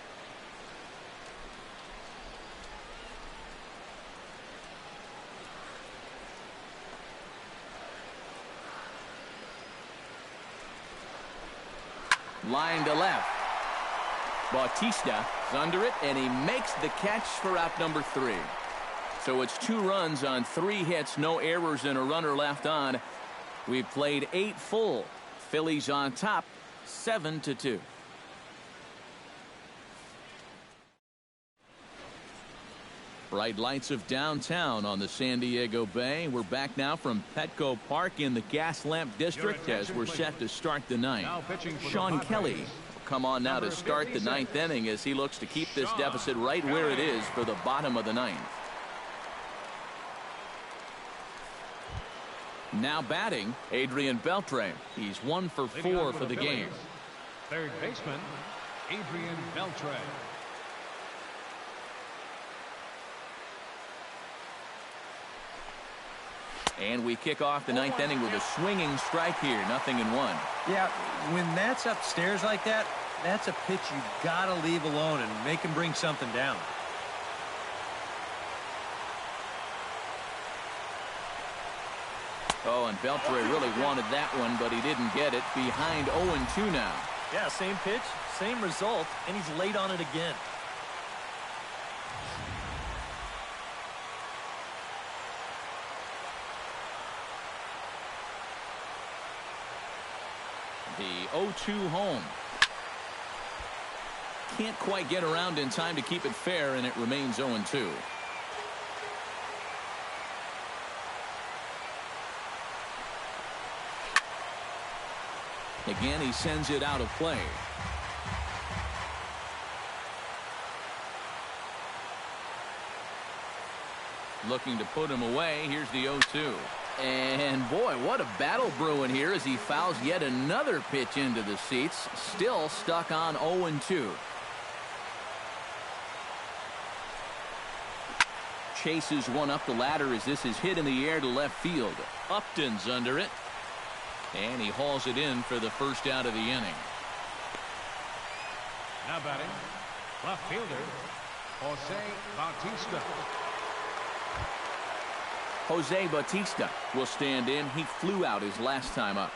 Line to left. Bautista is under it, and he makes the catch for out number 3. So it's 2 runs on 3 hits, no errors, and a runner left on. We've played 8 full. Phillies on top, 7-2. Bright lights of downtown on the San Diego Bay. We're back now from Petco Park in the Gaslamp District as we're set to start the ninth. Sean Kelly will come on now to start the 9th inning as he looks to keep this deficit right where it is for the bottom of the 9th. Now batting, Adrian Beltre. He's 1 for 4 for the game. Third baseman, Adrian Beltre. And we kick off the ninth inning with a swinging strike here. 0-1. Yeah, when that's upstairs like that, that's a pitch you got to leave alone and make him bring something down. Oh, and Beltre really wanted that one, but he didn't get it. Behind 0-2 now. Yeah, same pitch, same result, and he's late on it again. The 0-2 home. Can't quite get around in time to keep it fair, and it remains 0-2. Again, he sends it out of play. Looking to put him away. Here's the 0-2. And boy, what a battle brewing here as he fouls yet another pitch into the seats. Still stuck on 0-2. Chases one up the ladder as this is hit in the air to left field. Upton's under it. And he hauls it in for the first out of the inning. Now batting, left fielder, Jose Bautista. Jose Bautista will stand in. He flew out his last time up.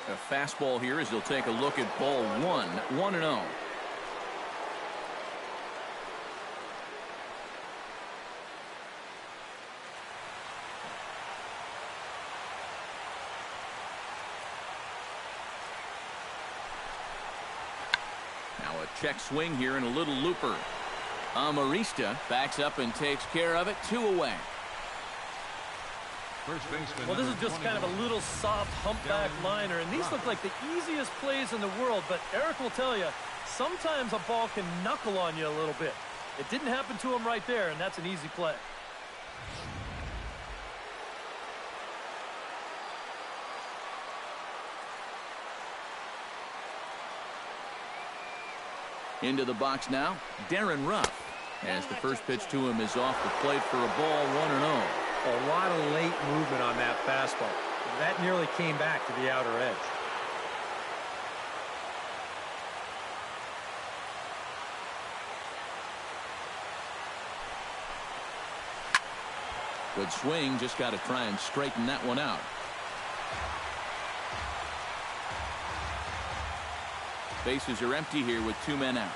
A fastball here as he'll take a look at ball one. 1-0. Now a check swing here and a little looper. Amarista backs up and takes care of it. 2 away. Well, this is just kind of a little soft humpback liner, and these look like the easiest plays in the world, but Eric will tell you, sometimes a ball can knuckle on you a little bit. It didn't happen to him right there, and that's an easy play. Into the box now, Darren Ruff. As the first pitch to him is off the plate for a ball. 1-0. A lot of late movement on that fastball. That nearly came back to the outer edge. Good swing, just got to try and straighten that one out. Bases are empty here with 2 men out.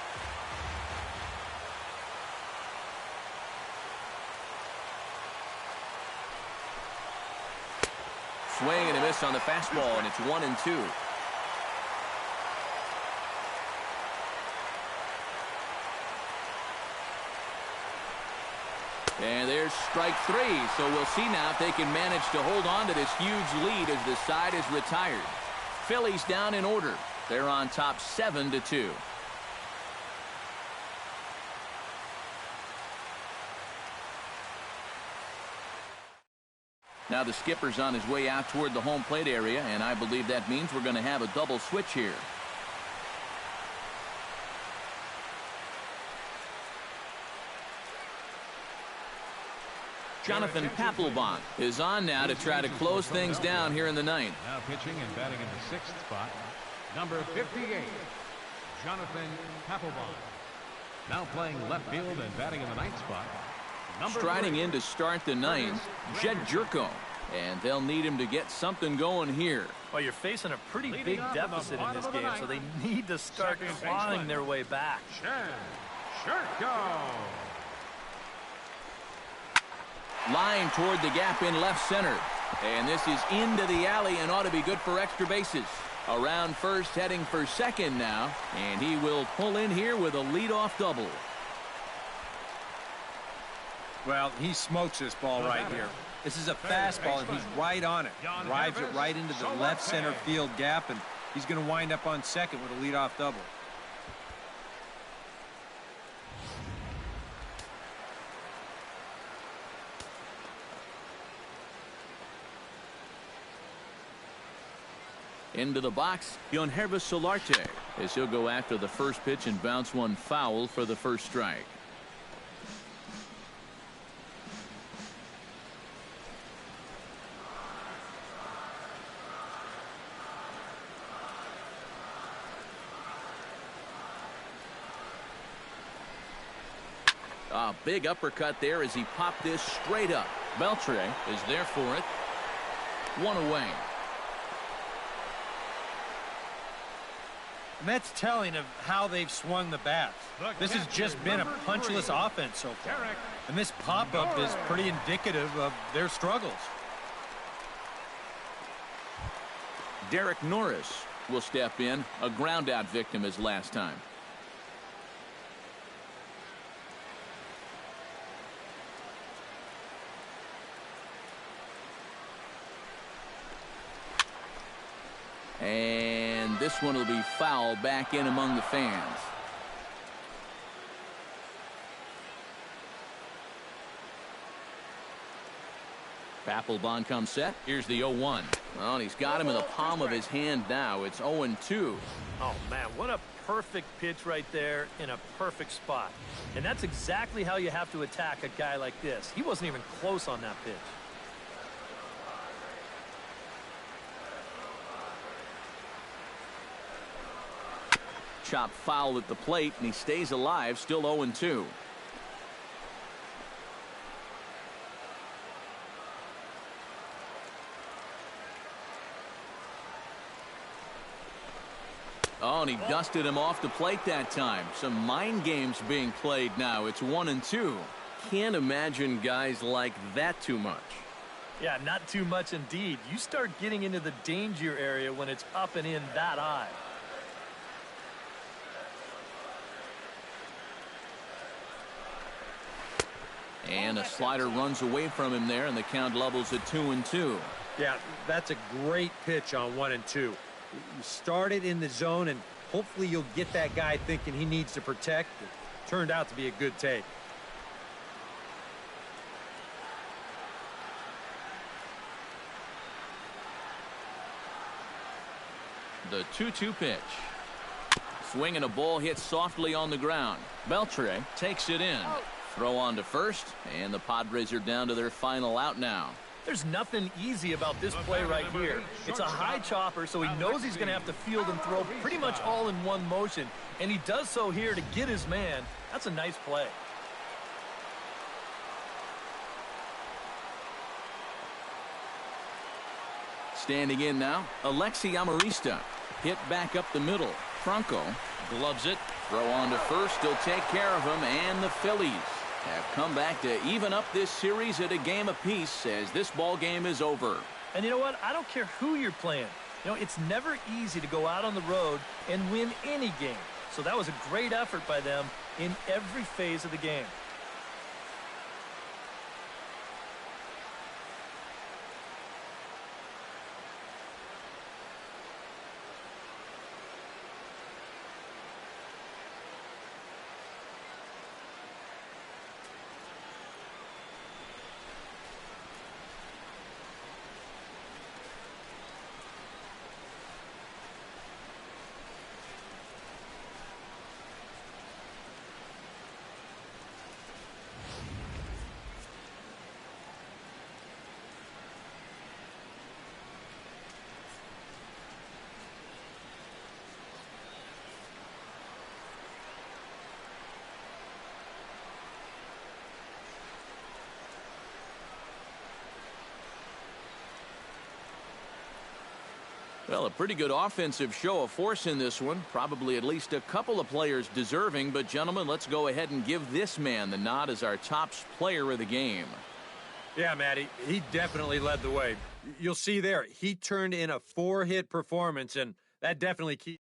Swing and a miss on the fastball, and it's 1-2. And there's strike 3, so we'll see now if they can manage to hold on to this huge lead as the side is retired. Phillies down in order. They're on top 7-2. Now the skipper's on his way out toward the home plate area, and I believe that means we're going to have a double switch here. Jonathan Papelbon is on now to try to close things down here in the ninth. Now pitching and batting in the 6th spot, number 58, Jonathan Papelbon. Now playing left field and batting in the 9th spot, striding in to start the ninth, Jed Jerko. And they'll need him to get something going here. Well, you're facing a pretty big deficit in this game, so they need to start clawing their way back. Line toward the gap in left center. And this is into the alley and ought to be good for extra bases. Around first, heading for second now. And he will pull in here with a leadoff double. Well, he smokes this ball right here. This is a fastball, and he's right on it. Drives it right into the left center field gap, and he's going to wind up on second with a leadoff double. Into the box, Yonhervis Solarte, as he'll go after the first pitch and bounce one foul for the first strike. A big uppercut there as he popped this straight up. Beltre is there for it. One away. And that's telling of how they've swung the bats. This has just been a punchless offense so far. And this pop-up is pretty indicative of their struggles. Derek Norris will step in, a ground-out victim as last time. And this one will be foul back in among the fans. Papelbon comes set. Here's the 0-1. Well, he's got him in the palm of his hand now. It's 0-2. Oh, man, what a perfect pitch right there in a perfect spot. And that's exactly how you have to attack a guy like this. He wasn't even close on that pitch. Chop foul at the plate, and he stays alive, still 0-2. Oh, and he dusted him off the plate that time. Some mind games being played now. It's 1-2. Can't imagine guys like that too much. Yeah, not too much indeed. You start getting into the danger area when it's up and in that high. And a slider runs away from him there, and the count levels at 2-2. Yeah, that's a great pitch on 1-2. You start it in the zone, and hopefully you'll get that guy thinking he needs to protect. It turned out to be a good take. The 2-2 pitch. Swing and a ball hit softly on the ground. Beltre takes it in. Throw on to first, and the Padres are down to their final out now. There's nothing easy about this play right here. It's a high chopper, so he knows he's going to have to field and throw pretty much all in one motion, and he does so here to get his man. That's a nice play. Standing in now, Alexi Amarista. Hit back up the middle. Franco gloves it. Throw on to first. He'll take care of him, and the Phillies have come back to even up this series at a game apiece as this ball game is over. And you know what? I don't care who you're playing. You know, it's never easy to go out on the road and win any game. So that was a great effort by them in every phase of the game. Well, a pretty good offensive show of force in this one. Probably at least a couple of players deserving. But, gentlemen, let's go ahead and give this man the nod as our top player of the game. Yeah, Matty, he definitely led the way. You'll see there, he turned in a 4-hit performance, and that definitely keeps